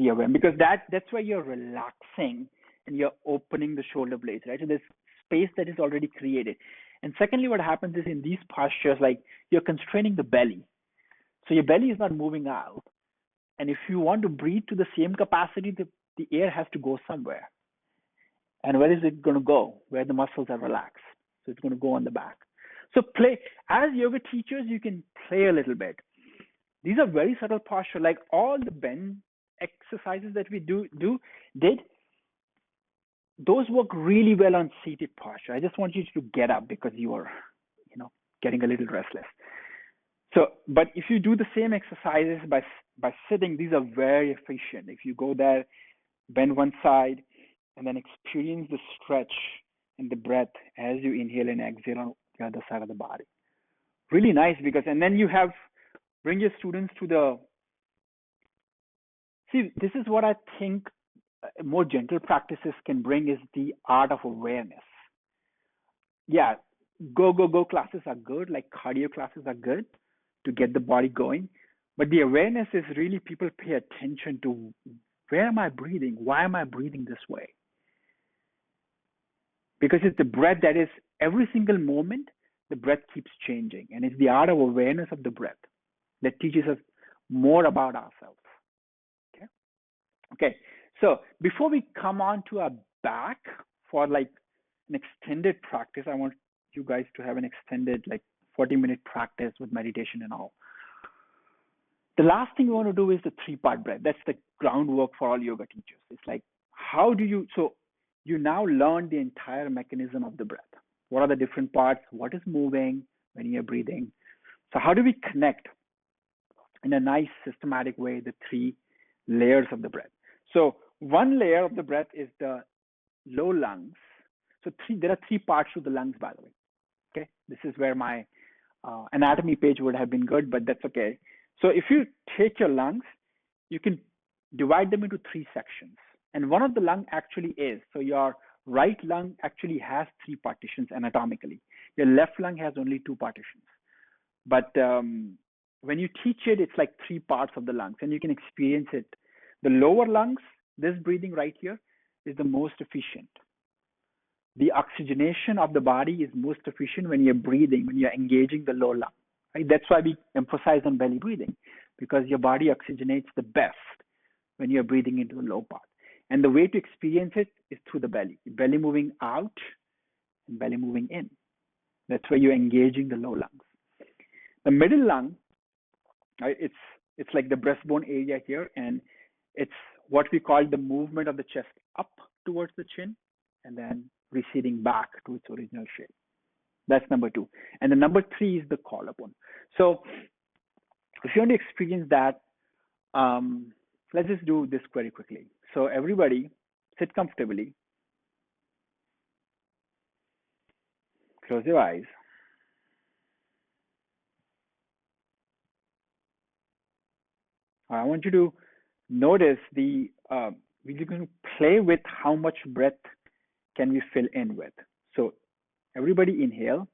awareness, because that's where you're relaxing and you're opening the shoulder blades, right? So there's space that is already created. And secondly, what happens is in these postures, like you're constraining the belly. So your belly is not moving out. And if you want to breathe to the same capacity, the air has to go somewhere. And where is it going to go? Where the muscles are relaxed. So it's going to go on the back. So play, as yoga teachers, you can play a little bit. These are very subtle posture, like all the bend exercises that we did, those work really well on seated posture. I just want you to get up because you are, getting a little restless. So, but if you do the same exercises by sitting, these are very efficient. If you go there, bend one side, and then experience the stretch and the breath as you inhale and exhale on the other side of the body. Really nice, because, and then you have, bring your students to the, see, this is what I think more gentle practices can bring, is the art of awareness. Yeah, go classes are good, like cardio classes are good to get the body going. But the awareness is really people pay attention to, where am I breathing? Why am I breathing this way? Because it's the breath that is, every single moment, the breath keeps changing. And it's the art of awareness of the breath that teaches us more about ourselves. Okay. So before we come on to our back for like an extended practice, I want you guys to have an extended, like 40-minute practice with meditation and all. The last thing we want to do is the 3-part breath. That's the groundwork for all yoga teachers. It's like, how do you, so you now learn the entire mechanism of the breath. What are the different parts? What is moving when you're breathing? So how do we connect in a nice systematic way the 3 layers of the breath? So one layer of the breath is the low lungs. So there are 3 parts to the lungs, by the way. Okay, this is where my anatomy page would have been good, but that's okay. So if you take your lungs, you can divide them into 3 sections. And one of the lung actually is, so your right lung actually has 3 partitions anatomically. Your left lung has only 2 partitions. But when you teach it, it's like 3 parts of the lungs, and you can experience it. The lower lungs, this breathing right here, is the most efficient. The oxygenation of the body is most efficient when you're breathing, when you're engaging the lower lung. Right? That's why we emphasize on belly breathing, because your body oxygenates the best when you're breathing into the low part. And the way to experience it is through the belly moving out and belly moving in. That's where you're engaging the low lungs. The middle lung, right, it's like the breastbone area here, and it's what we call the movement of the chest up towards the chin and then receding back to its original shape. That's number 2. And the number 3 is the collarbone. So if you want to experience that, let's just do this very quickly. So everybody sit comfortably, close your eyes. I want you to notice we're going to play with how much breath can we fill in with. So everybody inhale,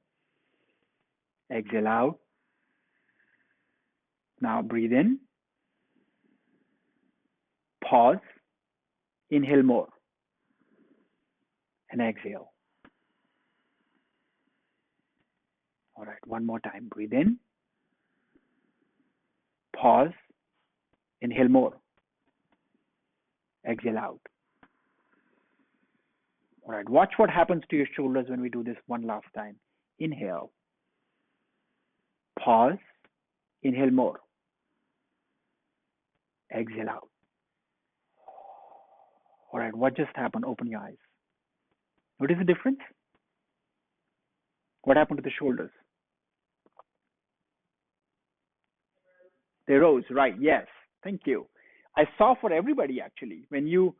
exhale out. Now breathe in, pause, inhale more, and exhale. All right, one more time. Breathe in, pause, inhale more, exhale out. All right, watch what happens to your shoulders when we do this one last time. Inhale, pause, inhale more, exhale out. All right, what just happened? Open your eyes. Notice the difference? What happened to the shoulders? They rose, right? Yes, thank you. I saw for everybody actually, when you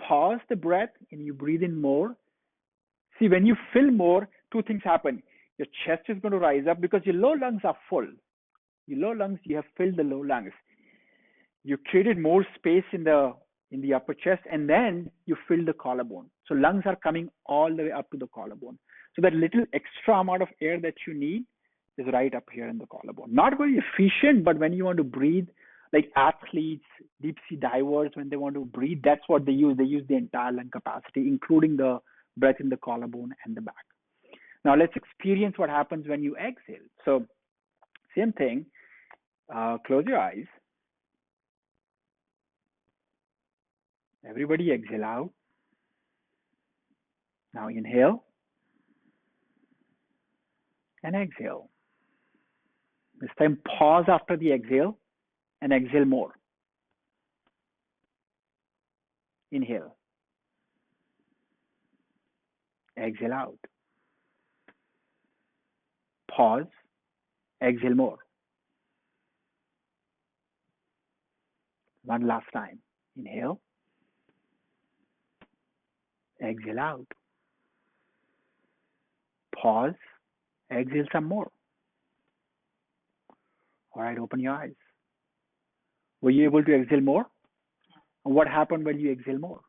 pause the breath and you breathe in more, see, when you fill more, 2 things happen. Your chest is going to rise up because your low lungs are full. Your low lungs, you have filled the low lungs. You created more space in the upper chest, and then you fill the collarbone. So lungs are coming all the way up to the collarbone. So that little extra amount of air that you need is right up here in the collarbone. Not very efficient, but when you want to breathe, like athletes, deep sea divers, when they want to breathe, that's what they use. They use the entire lung capacity, including the breath in the collarbone and the back. Now let's experience what happens when you exhale. So same thing, close your eyes. Everybody exhale out. Now inhale and exhale. This time pause after the exhale and exhale more. Inhale. Exhale out. Pause. Exhale more. One last time. Inhale. Exhale out. Pause. Exhale some more. All right, open your eyes. Were you able to exhale more? And what happened when you exhale more?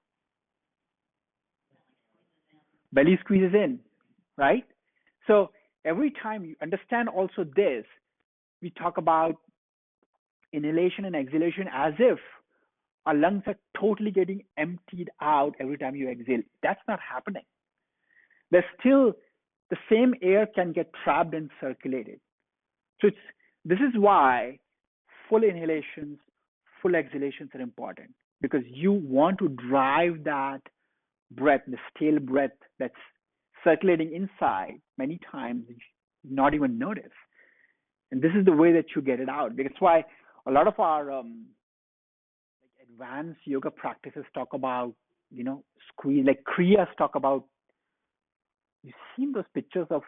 Belly squeezes in, right? So every time you understand also this, we talk about inhalation and exhalation as if our lungs are totally getting emptied out every time you exhale. That's not happening. There's still the same air can get trapped and circulated. So this is why full inhalations, full exhalations are important, because you want to drive that breath, the stale breath that's circulating inside many times, not even notice. And this is the way that you get it out. That's why a lot of our advanced yoga practices talk about, squeeze, like Kriyas talk about. You've seen those pictures of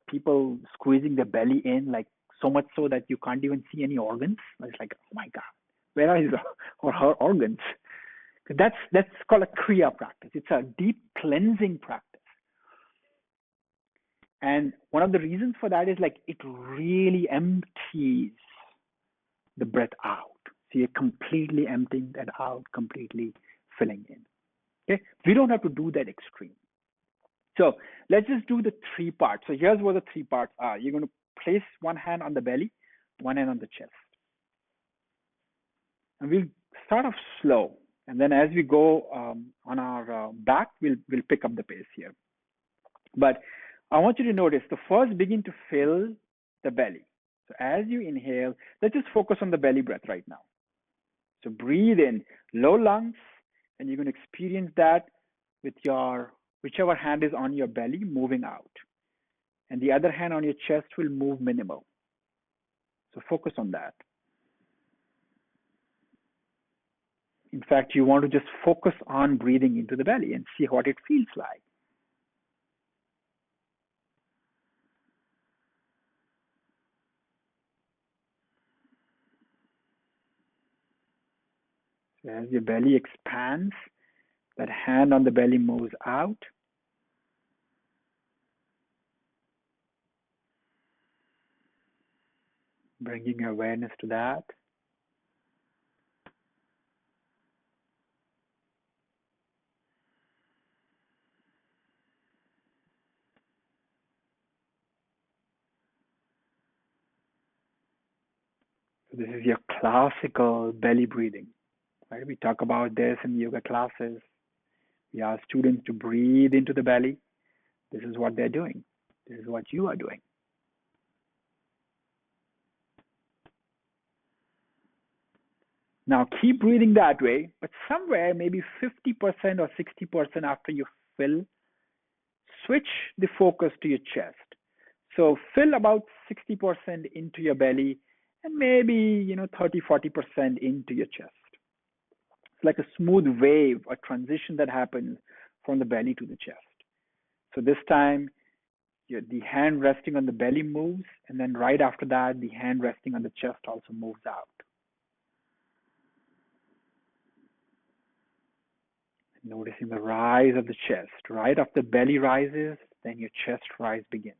people squeezing their belly in, like so much so that you can't even see any organs. It's like, oh my God, where are his or her organs? That's called a Kriya practice. It's a deep cleansing practice. And one of the reasons for that is like it really empties the breath out. So you're completely emptying that out, completely filling in. Okay, we don't have to do that extreme. So let's just do the three parts. So here's what the three parts are. You're going to place one hand on the belly, one hand on the chest. And we'll start off slow. And then as we go on our back, we'll pick up the pace here. But I want you to notice the first begin to fill the belly. So as you inhale, let's just focus on the belly breath right now. So breathe in, low lungs, and you're going to experience that with your whichever hand is on your belly moving out. And the other hand on your chest will move minimal. So focus on that. In fact, you want to just focus on breathing into the belly and see what it feels like. So as your belly expands, that hand on the belly moves out. Bringing your awareness to that. So this is your classical belly breathing. Right? We talk about this in yoga classes. We ask students to breathe into the belly. This is what they're doing. This is what you are doing. Now keep breathing that way, but somewhere maybe 50% or 60% after you fill, switch the focus to your chest. So fill about 60% into your belly and maybe 30-40% into your chest. It's like a smooth wave, a transition that happens from the belly to the chest. So this time the hand resting on the belly moves, and then right after that the hand resting on the chest also moves out. Noticing the rise of the chest. Right after the belly rises, then your chest rise begins.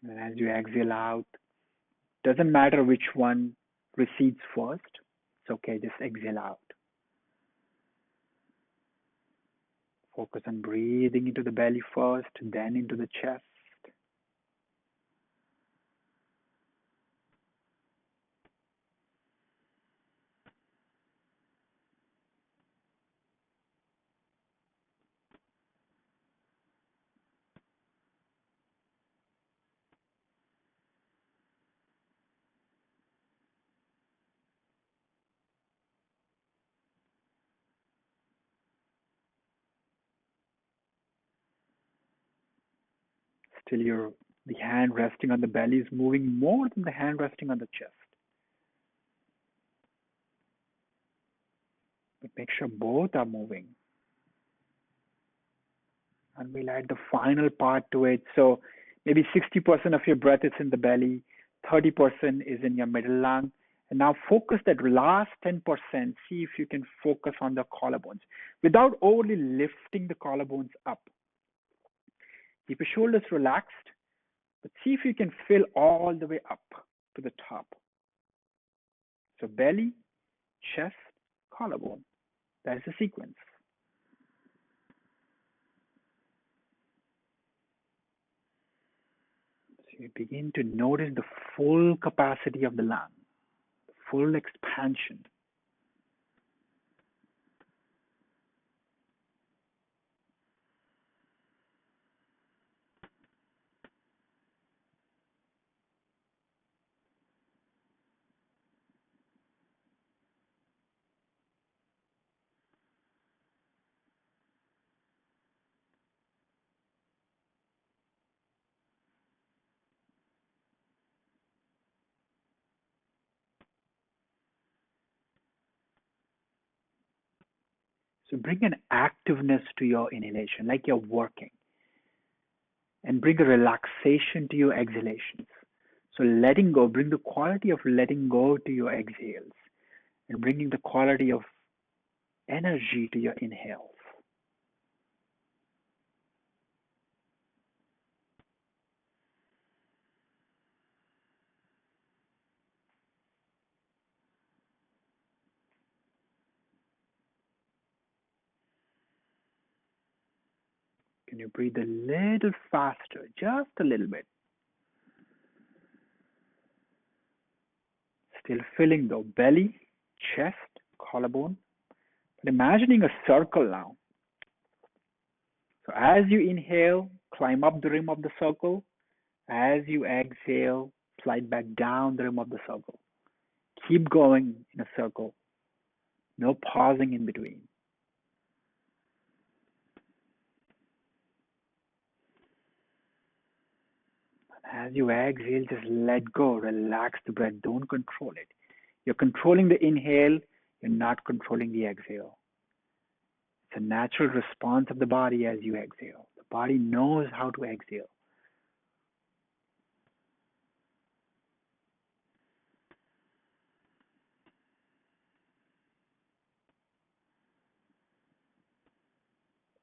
And as you exhale out, doesn't matter which one recedes first. It's okay, just exhale out. Focus on breathing into the belly first, then into the chest. Still the hand resting on the belly is moving more than the hand resting on the chest. But make sure both are moving. And we'll add the final part to it. So maybe 60% of your breath is in the belly, 30% is in your middle lung. And now focus that last 10%. See if you can focus on the collarbones without overly lifting the collarbones up. Keep your shoulders relaxed, but see if you can fill all the way up to the top. So belly, chest, collarbone. That is the sequence. So you begin to notice the full capacity of the lung, the full expansion. So bring an activeness to your inhalation, like you're working, and bring a relaxation to your exhalations. So letting go, bring the quality of letting go to your exhales, and bringing the quality of energy to your inhales. Can you breathe a little faster, just a little bit? Still filling the belly, chest, collarbone, but imagining a circle now. So as you inhale, climb up the rim of the circle. As you exhale, slide back down the rim of the circle. Keep going in a circle. No pausing in between. As you exhale, just let go. Relax the breath. Don't control it. You're controlling the inhale. You're not controlling the exhale. It's a natural response of the body as you exhale. The body knows how to exhale.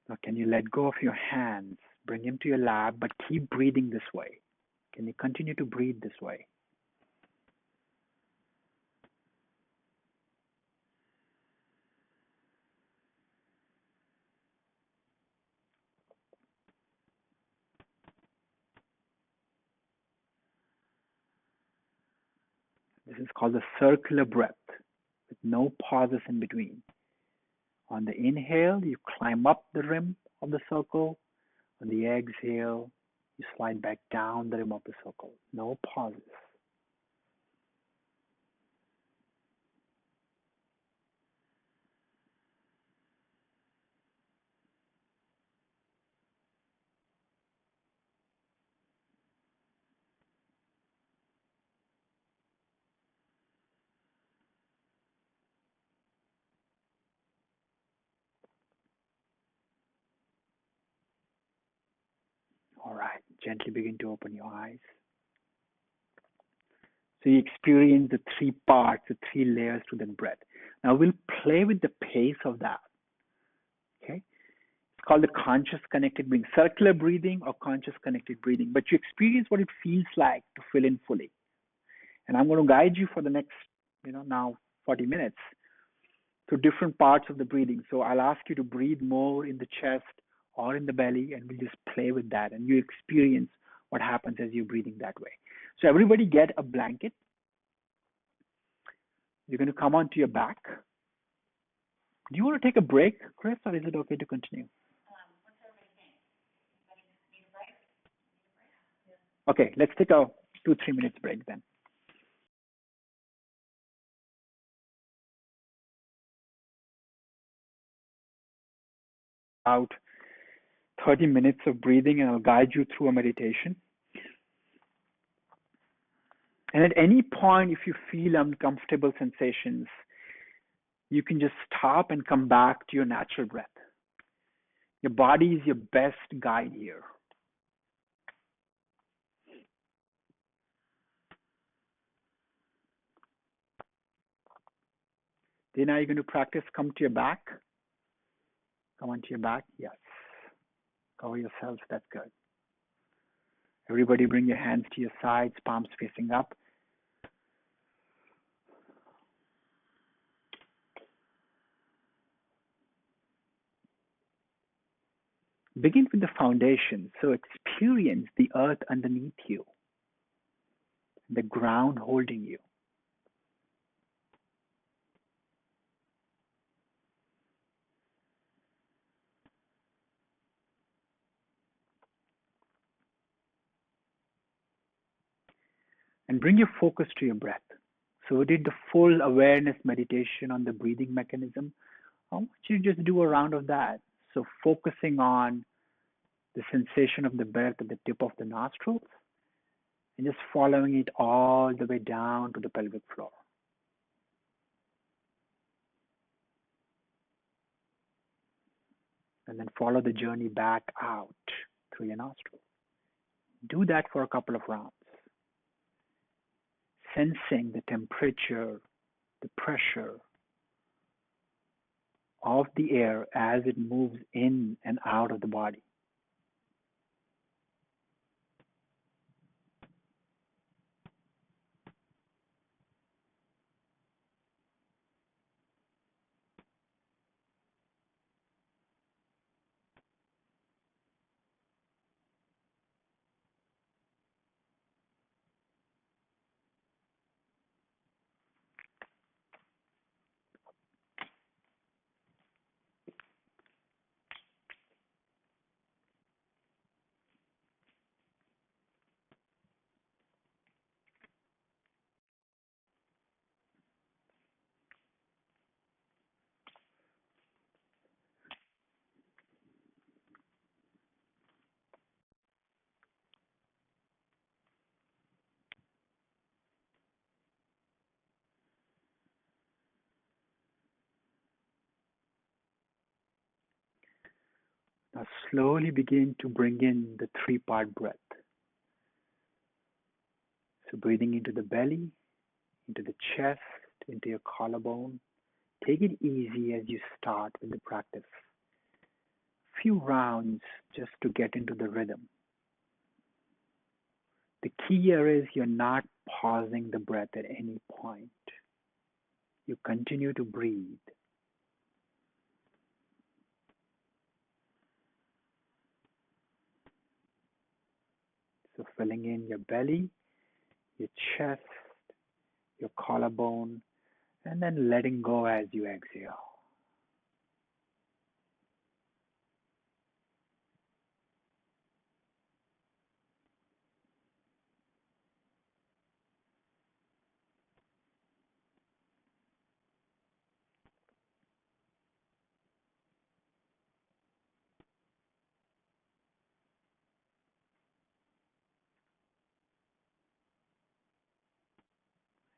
Now, can you let go of your hands? Bring them to your lap, but keep breathing this way. Can you continue to breathe this way? This is called the circular breath with no pauses in between. On the inhale, you climb up the rim of the circle. On the exhale, you slide back down the rim of the circle. No pauses. All right, gently begin to open your eyes. So you experience the three parts, the three layers to the breath. Now we'll play with the pace of that. Okay? It's called the conscious connected breathing, circular breathing or conscious connected breathing. But you experience what it feels like to fill in fully. And I'm going to guide you for the next, now 40 minutes to different parts of the breathing. So I'll ask you to breathe more in the chest or in the belly, and we'll just play with that. And you experience what happens as you're breathing that way. So everybody get a blanket. You're going to come onto your back. Do you want to take a break, Chris, or is it okay to continue? What's everybody think? Anybody need a break? Yeah. Okay, let's take a 2-3 minutes break then. About 30 minutes of breathing, and I'll guide you through a meditation. And at any point, if you feel uncomfortable sensations, you can just stop and come back to your natural breath. Your body is your best guide here. Then are you going to practice come to your back? Come onto your back. Yes. Cover yourselves. That's good. Everybody bring your hands to your sides, palms facing up. Begin with the foundation. So experience the earth underneath you, the ground holding you. And bring your focus to your breath. So we did the full awareness meditation on the breathing mechanism. I want you to just do a round of that. So focusing on the sensation of the breath at the tip of the nostrils and just following it all the way down to the pelvic floor. And then follow the journey back out through your nostrils. Do that for a couple of rounds. Sensing the temperature, the pressure of the air as it moves in and out of the body. Now slowly begin to bring in the three-part breath. So breathing into the belly, into the chest, into your collarbone. Take it easy as you start with the practice. Few rounds just to get into the rhythm. The key here is you're not pausing the breath at any point. You continue to breathe. So filling in your belly, your chest, your collarbone, and then letting go as you exhale.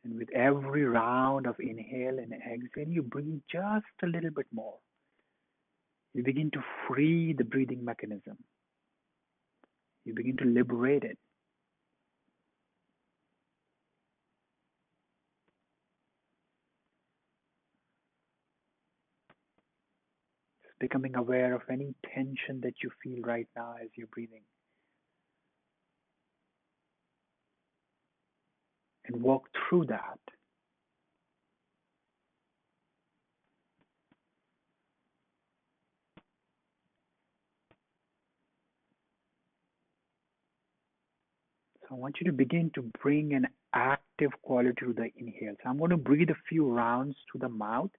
And with every round of inhale and exhale, you breathe just a little bit more. You begin to free the breathing mechanism. You begin to liberate it. Just becoming aware of any tension that you feel right now as you're breathing. And walk through that. So I want you to begin to bring an active quality to the inhale. So I'm going to breathe a few rounds through the mouth,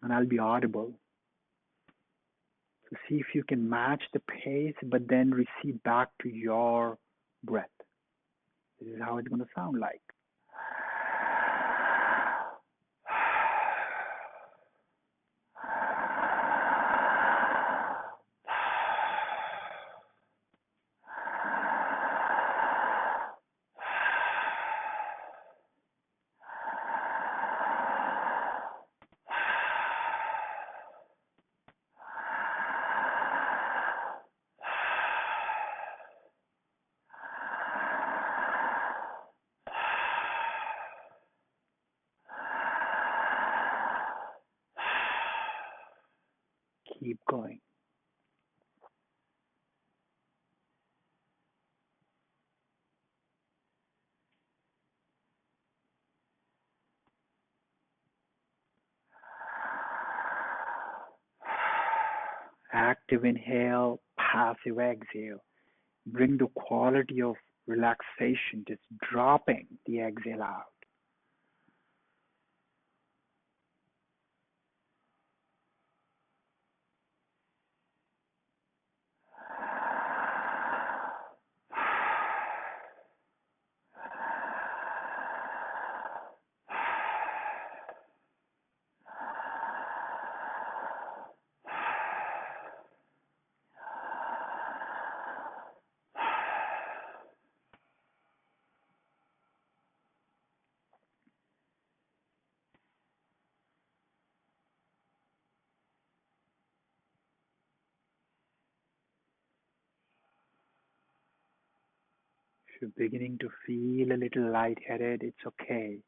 and I'll be audible. So see if you can match the pace, but then recede back to your breath. This is how it's going to sound like. going. Active inhale, passive exhale. Bring the quality of relaxation, just dropping the exhale out. If you're beginning to feel a little lightheaded, it's okay.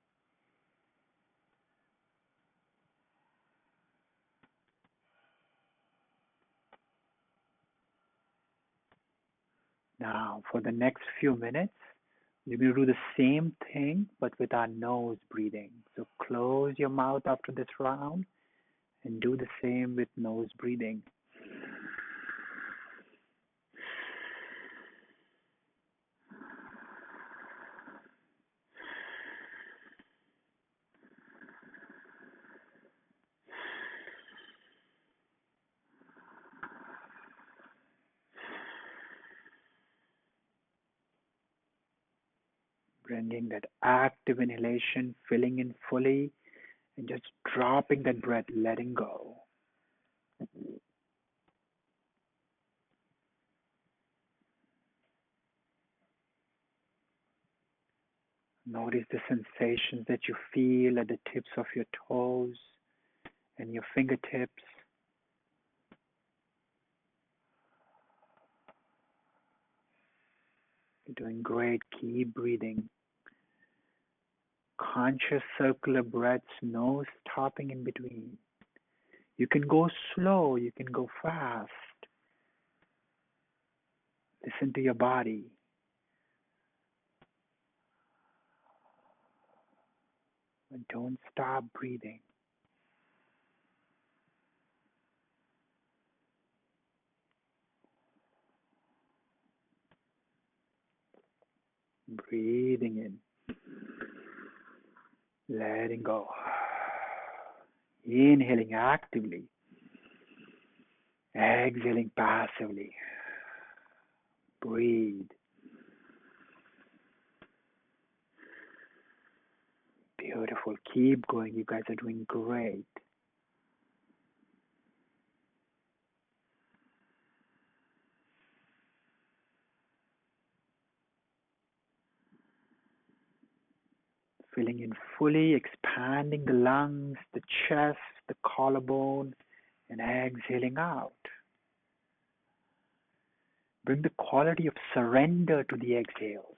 Now, for the next few minutes, we're going to do the same thing, but with our nose breathing. So close your mouth after this round and do the same with nose breathing. Bringing that active inhalation, filling in fully, and just dropping that breath, letting go. Notice the sensations that you feel at the tips of your toes and your fingertips. You're doing great. Keep breathing. Conscious circular breaths, no stopping in between. You can go slow, you can go fast. Listen to your body. But don't stop breathing. Breathing in. Letting go. Inhaling actively. Exhaling passively. Breathe. Beautiful. Keep going. You guys are doing great. Filling in fully, expanding the lungs, the chest, the collarbone, and exhaling out. Bring the quality of surrender to the exhales,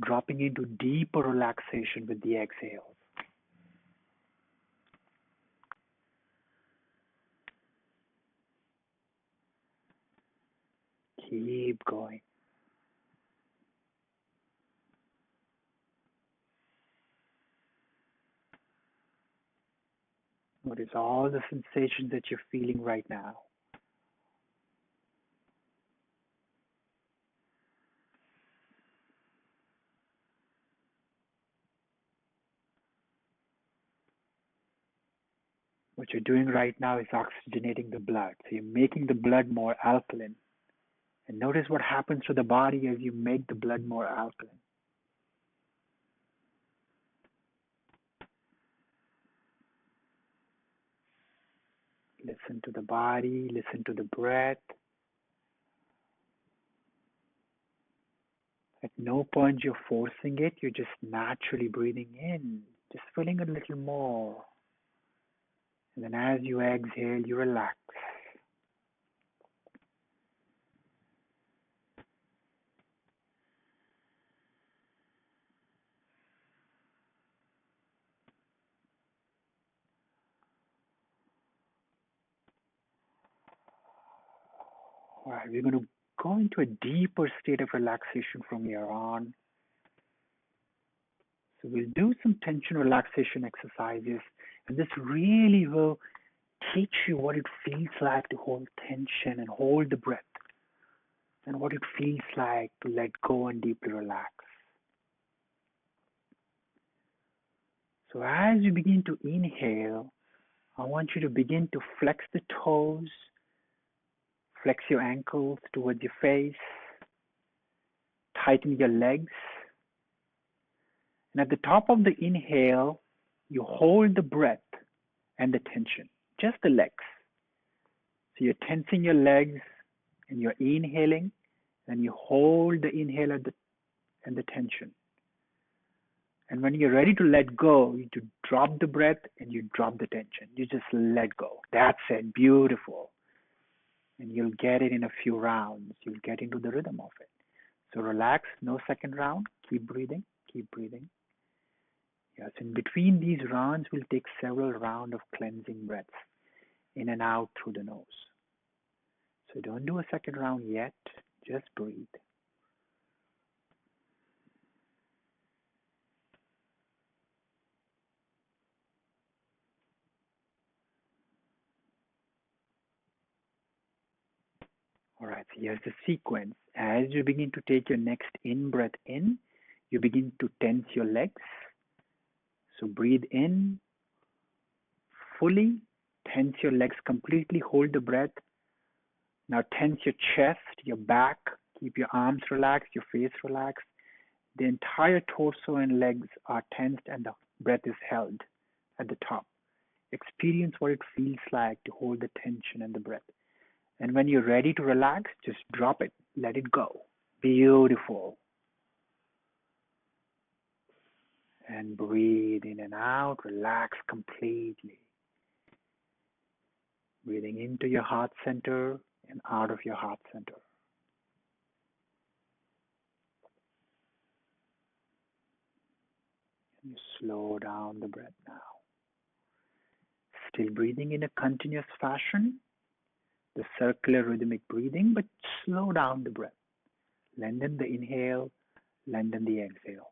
dropping into deeper relaxation with the exhales. Keep going. Notice all the sensations that you're feeling right now. What you're doing right now is oxygenating the blood. So you're making the blood more alkaline. And notice what happens to the body as you make the blood more alkaline. Listen to the body, listen to the breath. At no point you're forcing it, you're just naturally breathing in, just filling a little more. And then as you exhale, you relax. All right, we're going to go into a deeper state of relaxation from here on. So we'll do some tension relaxation exercises, and this really will teach you what it feels like to hold tension and hold the breath, and what it feels like to let go and deeply relax. So as you begin to inhale, I want you to begin to flex the toes, flex your ankles towards your face, tighten your legs. And at the top of the inhale, you hold the breath and the tension, just the legs. So you're tensing your legs and you're inhaling, and you hold the inhale and the tension. And when you're ready to let go, you to drop the breath and you drop the tension. You just let go. That's it. Beautiful. And you'll get it in a few rounds. You'll get into the rhythm of it. So relax. No second round. Keep breathing. Keep breathing. Yes. In between these rounds, we'll take several rounds of cleansing breaths in and out through the nose. So don't do a second round yet. Just breathe. All right, so here's the sequence. As you begin to take your next in-breath in, you begin to tense your legs. So breathe in fully, tense your legs completely, hold the breath. Now tense your chest, your back, keep your arms relaxed, your face relaxed. The entire torso and legs are tensed and the breath is held at the top. Experience what it feels like to hold the tension and the breath. And when you're ready to relax, just drop it, let it go. Beautiful. And breathe in and out, relax completely. Breathing into your heart center and out of your heart center. And you slow down the breath now. Still breathing in a continuous fashion, the circular rhythmic breathing, but slow down the breath. Lengthen the inhale, lengthen the exhale.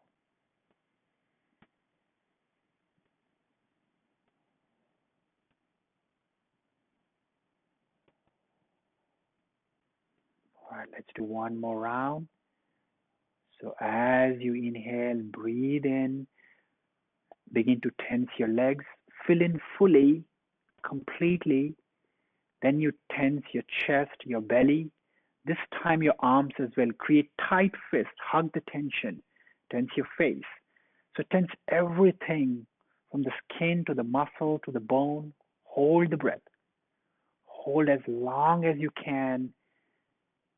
All right, let's do one more round. So as you inhale, breathe in, begin to tense your legs, fill in fully, completely. Then you tense your chest, your belly. This time your arms as well. Create tight fists, hug the tension, tense your face. So tense everything from the skin to the muscle to the bone. Hold the breath. Hold as long as you can.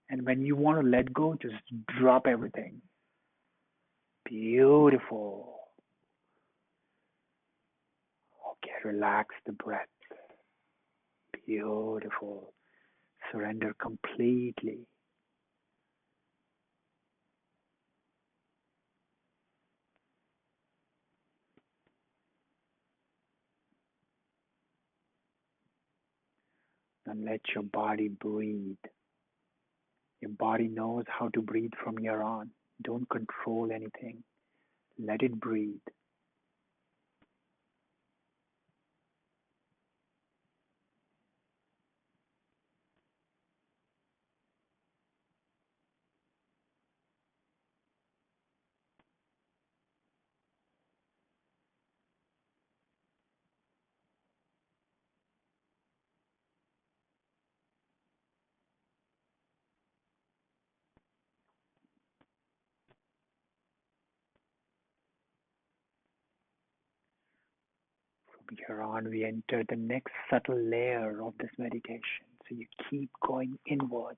And when you want to let go, just drop everything. Beautiful. Okay, relax the breath. Beautiful. Surrender completely. And let your body breathe. Your body knows how to breathe from here on. Don't control anything. Let it breathe. From here on, we enter the next subtle layer of this meditation. So you keep going inwards.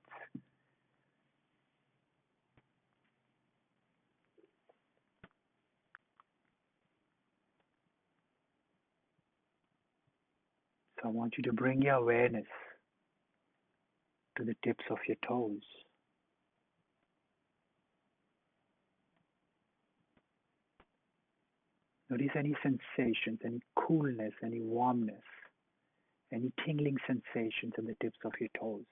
So I want you to bring your awareness to the tips of your toes. Notice any sensations, any coolness, any warmness, any tingling sensations at the tips of your toes.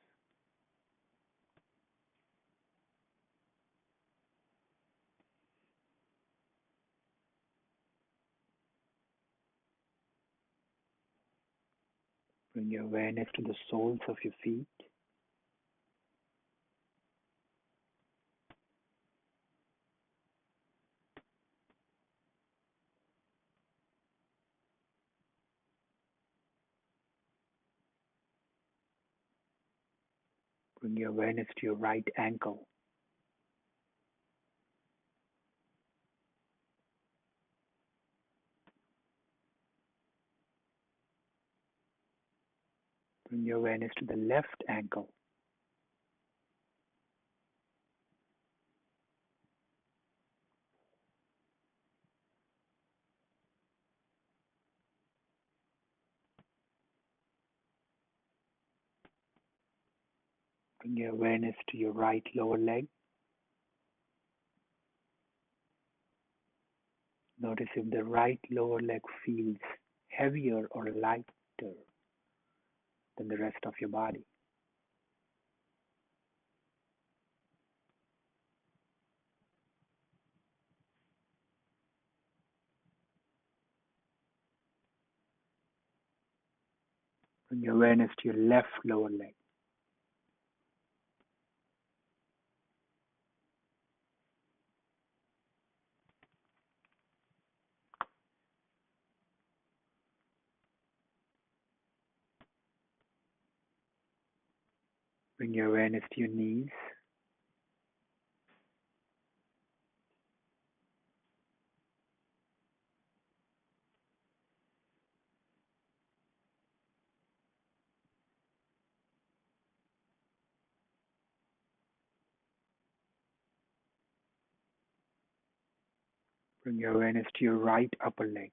Bring your awareness to the soles of your feet. Bring your awareness to your right ankle. Bring your awareness to the left ankle. Bring your awareness to your right lower leg. Notice if the right lower leg feels heavier or lighter than the rest of your body. Bring your awareness to your left lower leg. Bring your awareness to your knees. Bring your awareness to your right upper leg.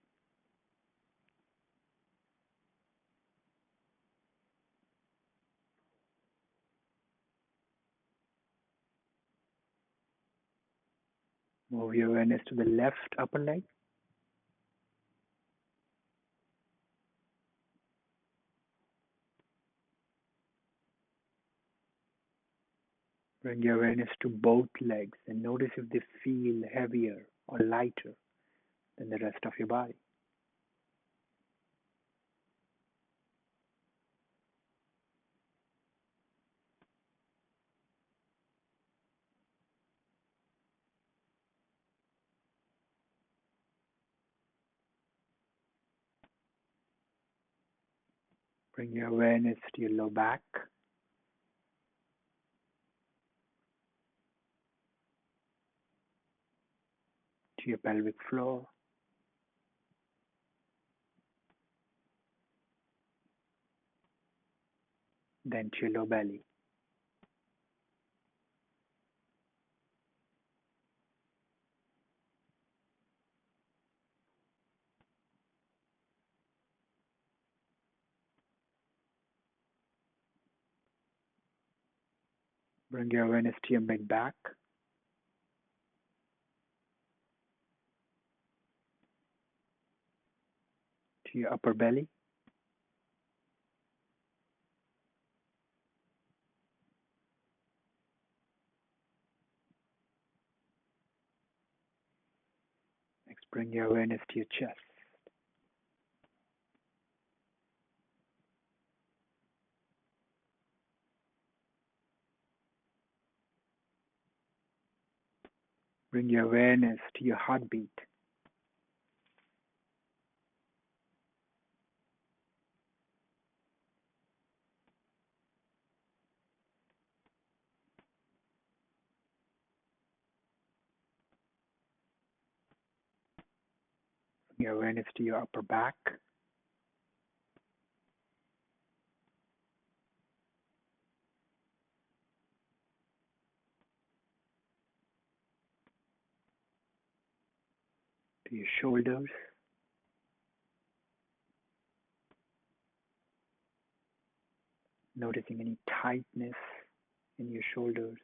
Move your awareness to the left upper leg. Bring your awareness to both legs and notice if they feel heavier or lighter than the rest of your body. Bring your awareness to your low back. To your pelvic floor. Then to your low belly. Bring your awareness to your mid back. To your upper belly. Next, bring your awareness to your chest. Bring your awareness to your heartbeat. Bring your awareness to your upper back. To your shoulders. Noticing any tightness in your shoulders.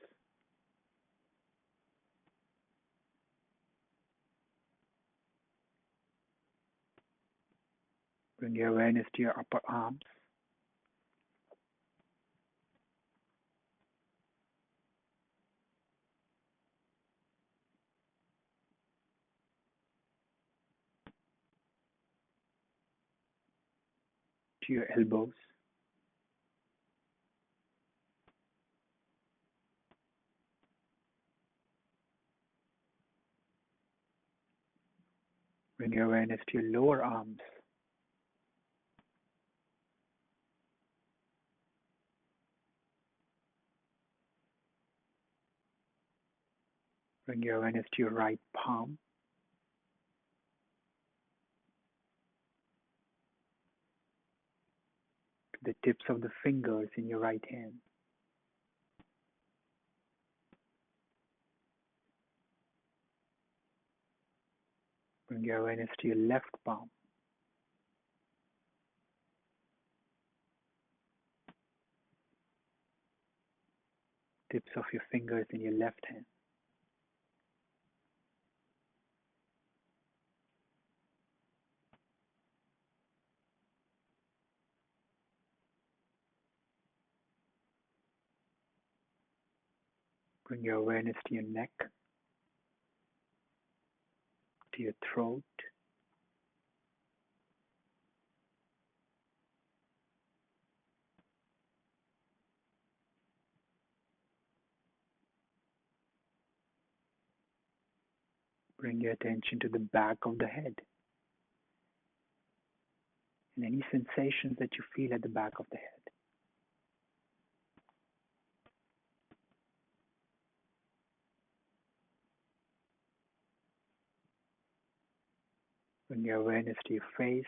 Bring your awareness to your upper arms. To your elbows. Bring your awareness to your lower arms. Bring your awareness to your right palm. To the tips of the fingers in your right hand. Bring your awareness to your left palm. Tips of your fingers in your left hand. Bring your awareness to your neck, to your throat, bring your attention to the back of the head and any sensations that you feel at the back of the head. Bring your awareness to your face,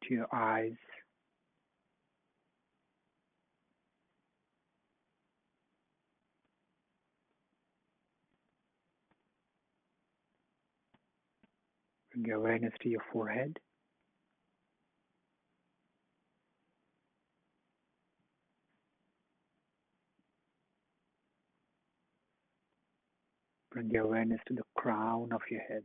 to your eyes, bring your awareness to your forehead, bring your awareness to the crown of your head.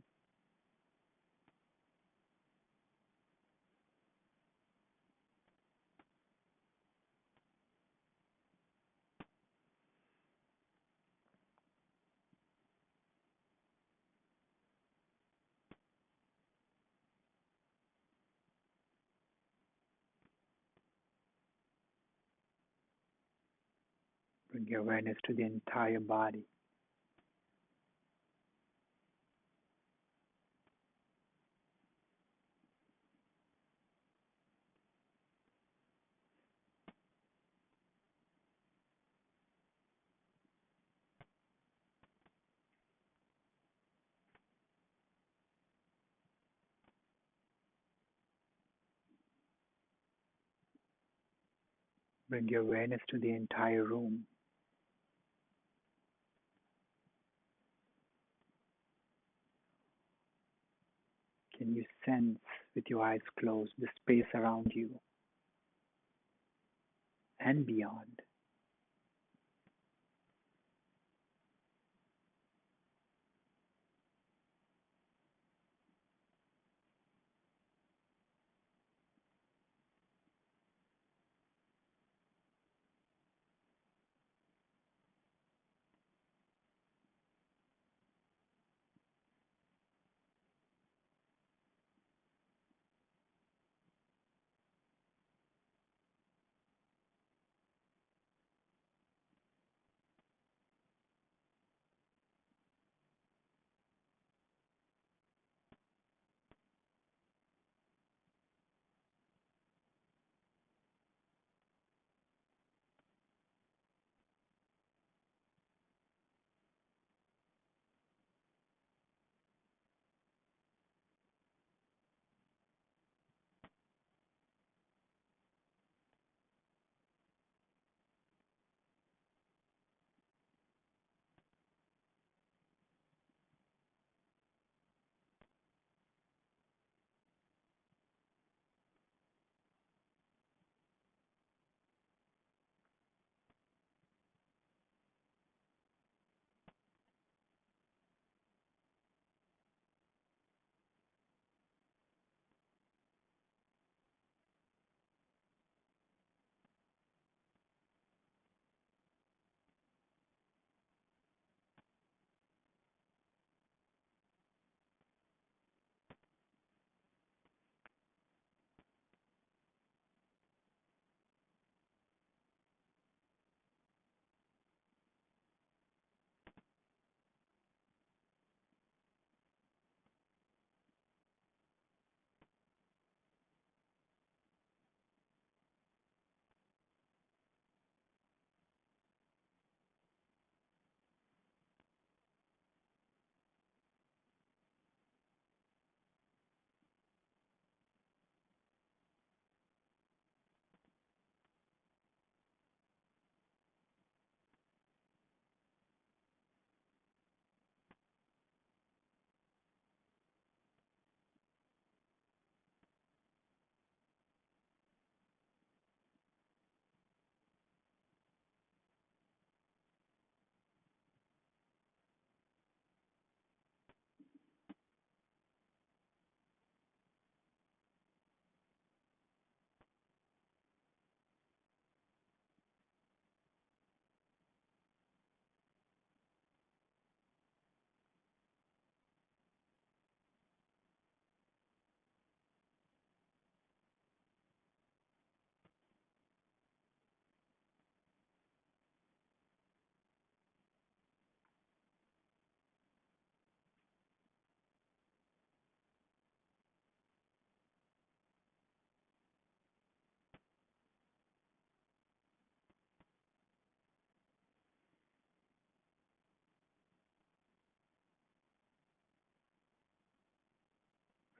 Bring your awareness to the entire body. Bring your awareness to the entire room. Can you sense with your eyes closed the space around you and beyond?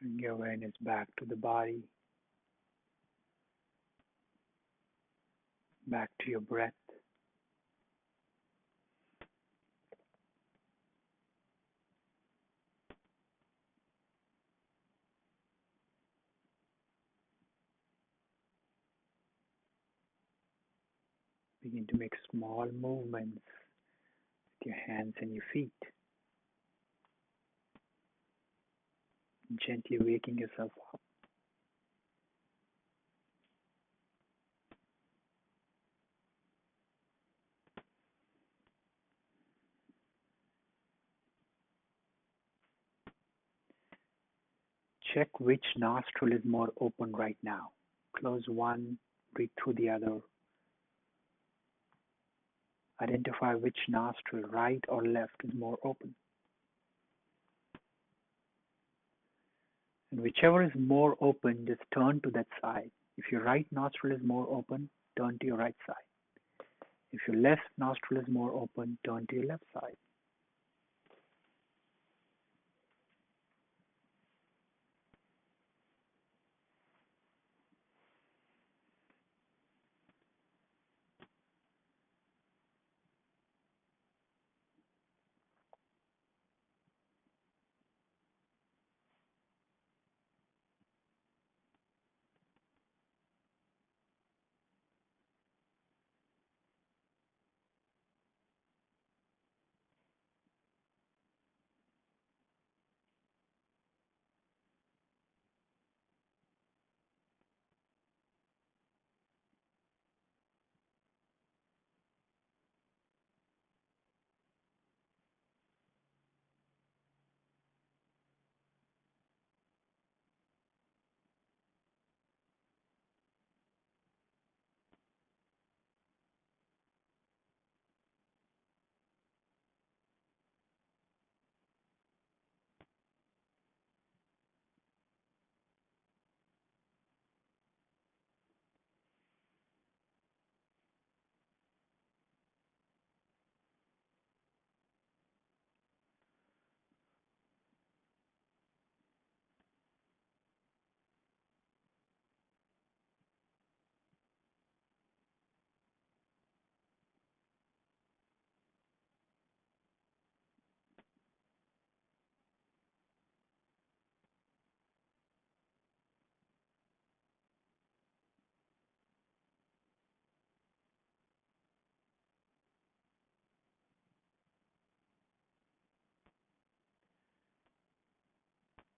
Bring your awareness back to the body, back to your breath. Begin to make small movements with your hands and your feet, gently waking yourself up. Check which nostril is more open right now. Close one, breathe through the other. Identify which nostril, right or left, is more open. And whichever is more open, just turn to that side. If your right nostril is more open, turn to your right side. If your left nostril is more open, turn to your left side.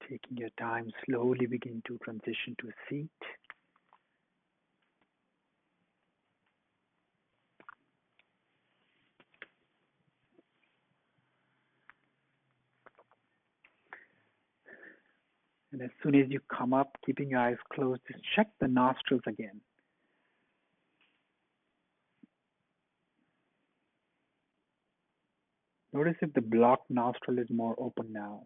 Taking your time, slowly begin to transition to a seat. And as soon as you come up, keeping your eyes closed, just check the nostrils again. Notice if the blocked nostril is more open now.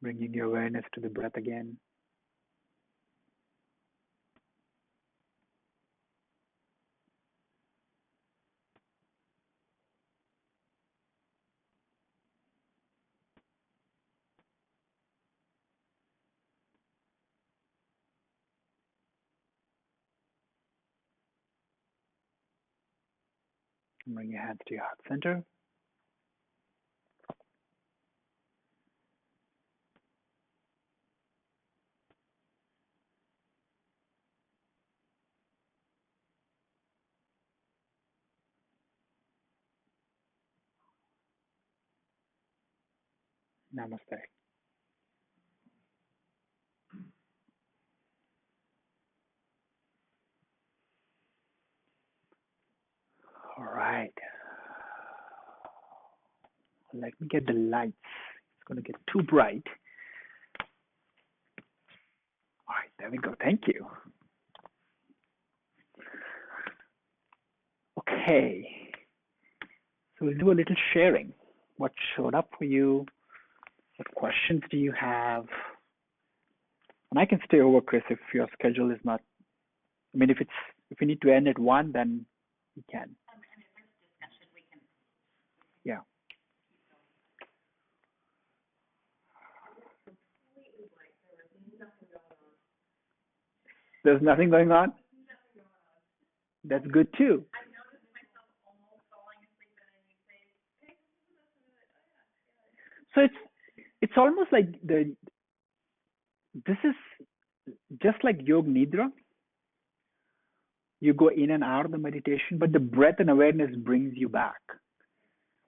Bringing your awareness to the breath again. Bring your hands to your heart center. Namaste. All right. Let me get the lights. It's going to get too bright. All right, there we go. Thank you. Okay, so we'll do a little sharing. What showed up for you? What questions do you have? And I can stay over, Chris, if your schedule is not. I mean, if we need to end at 1, then we can. I mean, there's discussion, we can. Yeah. There's nothing going on? That's good too. I noticed myself almost falling asleep and then you say, hey, So it's almost like this is just like Yog Nidra. You go in and out of the meditation, but the breath and awareness brings you back.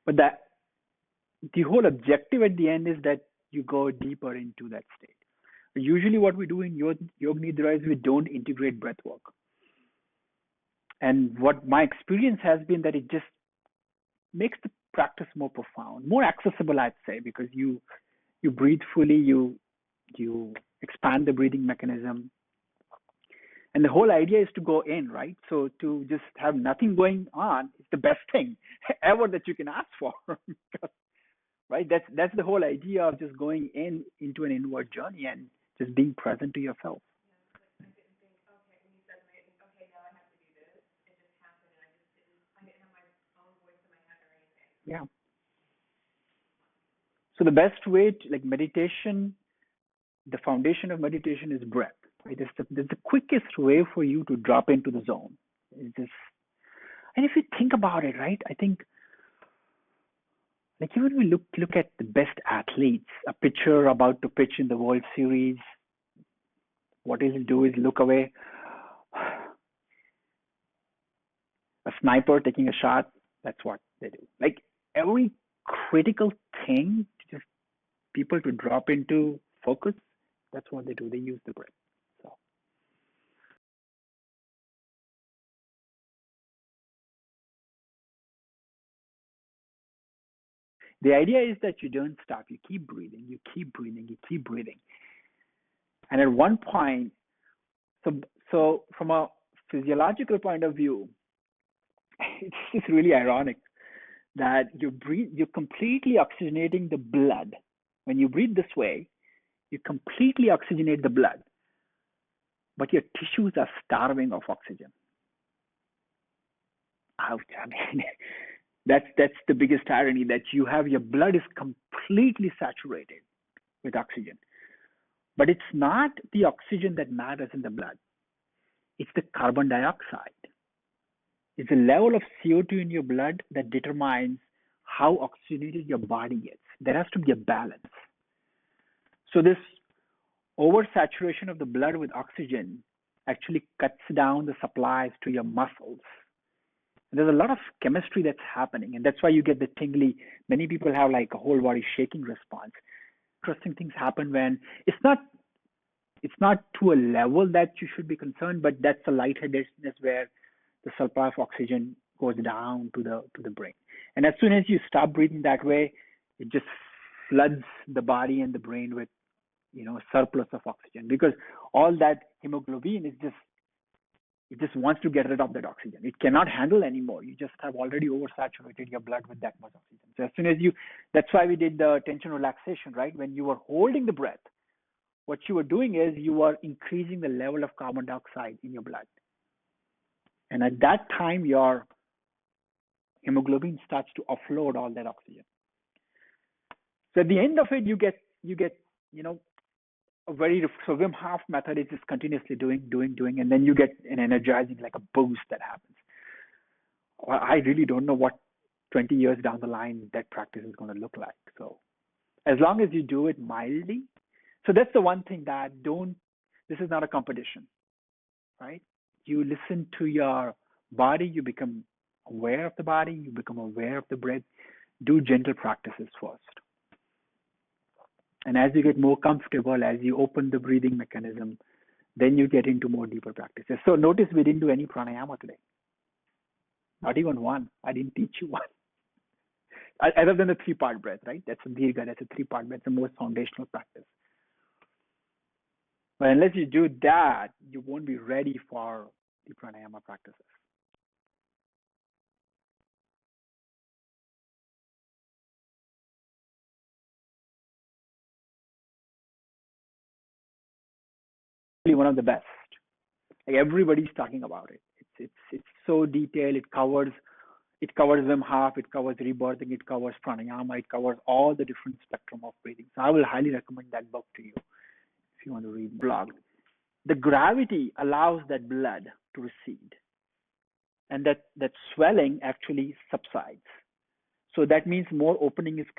But the whole objective at the end is that you go deeper into that state. Usually what we do in Yog Nidra is we don't integrate breath work. And what my experience has been that it just makes the practice more profound, more accessible, I'd say, because you breathe fully, you expand the breathing mechanism. And the whole idea is to go in, right? So to just have nothing going on is the best thing ever that you can ask for. Right? That's the whole idea of just going into an inward journey and just being present to yourself. Yeah. So the best way to, like, meditation, the foundation of meditation is breath. Right? It's the quickest way for you to drop into the zone. It's just, and if you think about it, right, I think, like, even we look at the best athletes, a pitcher about to pitch in the World Series, what he'll do is look away. A sniper taking a shot, that's what they do. Like, every critical thing, just people to drop into focus, that's what they do. They use the breath. So. The idea is that you don't stop. You keep breathing. You keep breathing. You keep breathing. And at one point, so from a physiological point of view, it's just really ironic that you're completely oxygenating the blood. When you breathe this way, you completely oxygenate the blood, but your tissues are starving of oxygen. Ouch! I mean, that's the biggest irony, that your blood is completely saturated with oxygen, but it's not the oxygen that matters in the blood. It's the carbon dioxide. It's the level of CO₂ in your blood that determines how oxygenated your body gets. There has to be a balance. So this oversaturation of the blood with oxygen actually cuts down the supplies to your muscles. And there's a lot of chemistry that's happening, and that's why you get the tingly. Many people have like a whole body shaking response. Interesting things happen when it's not to a level that you should be concerned, but that's a lightheadedness where the supply of oxygen goes down to the brain. And as soon as you stop breathing that way, it just floods the body and the brain with, a surplus of oxygen, because all that hemoglobin it just wants to get rid of that oxygen. It cannot handle anymore. You just have already oversaturated your blood with that much oxygen. So as soon as that's why we did the tension relaxation, right? When you were holding the breath, what you were doing is you are increasing the level of carbon dioxide in your blood. And at that time, your hemoglobin starts to offload all that oxygen. So at the end of it, you get a very, so Wim Hof method is just continuously doing, and then you get an energizing, like a boost that happens. I really don't know what 20 years down the line that practice is going to look like. So as long as you do it mildly, so that's the one thing that this is not a competition, right? You listen to your body, you become aware of the body, you become aware of the breath. Do gentle practices first. And as you get more comfortable, as you open the breathing mechanism, then you get into more deeper practices. So notice we didn't do any pranayama today. Not even one. I didn't teach you one. Other than the 3-part breath, right? That's a dirgha, that's a 3-part breath, the most foundational practice. But unless you do that, you won't be ready for the pranayama practices. one of the best. Like everybody's talking about it. It's so detailed. It covers Wim Hof, it covers rebirthing, it covers pranayama, it covers all the different spectrum of breathing. So I will highly recommend that book to you if you want to read blog. The gravity allows that blood to recede, and that swelling actually subsides. So that means more opening is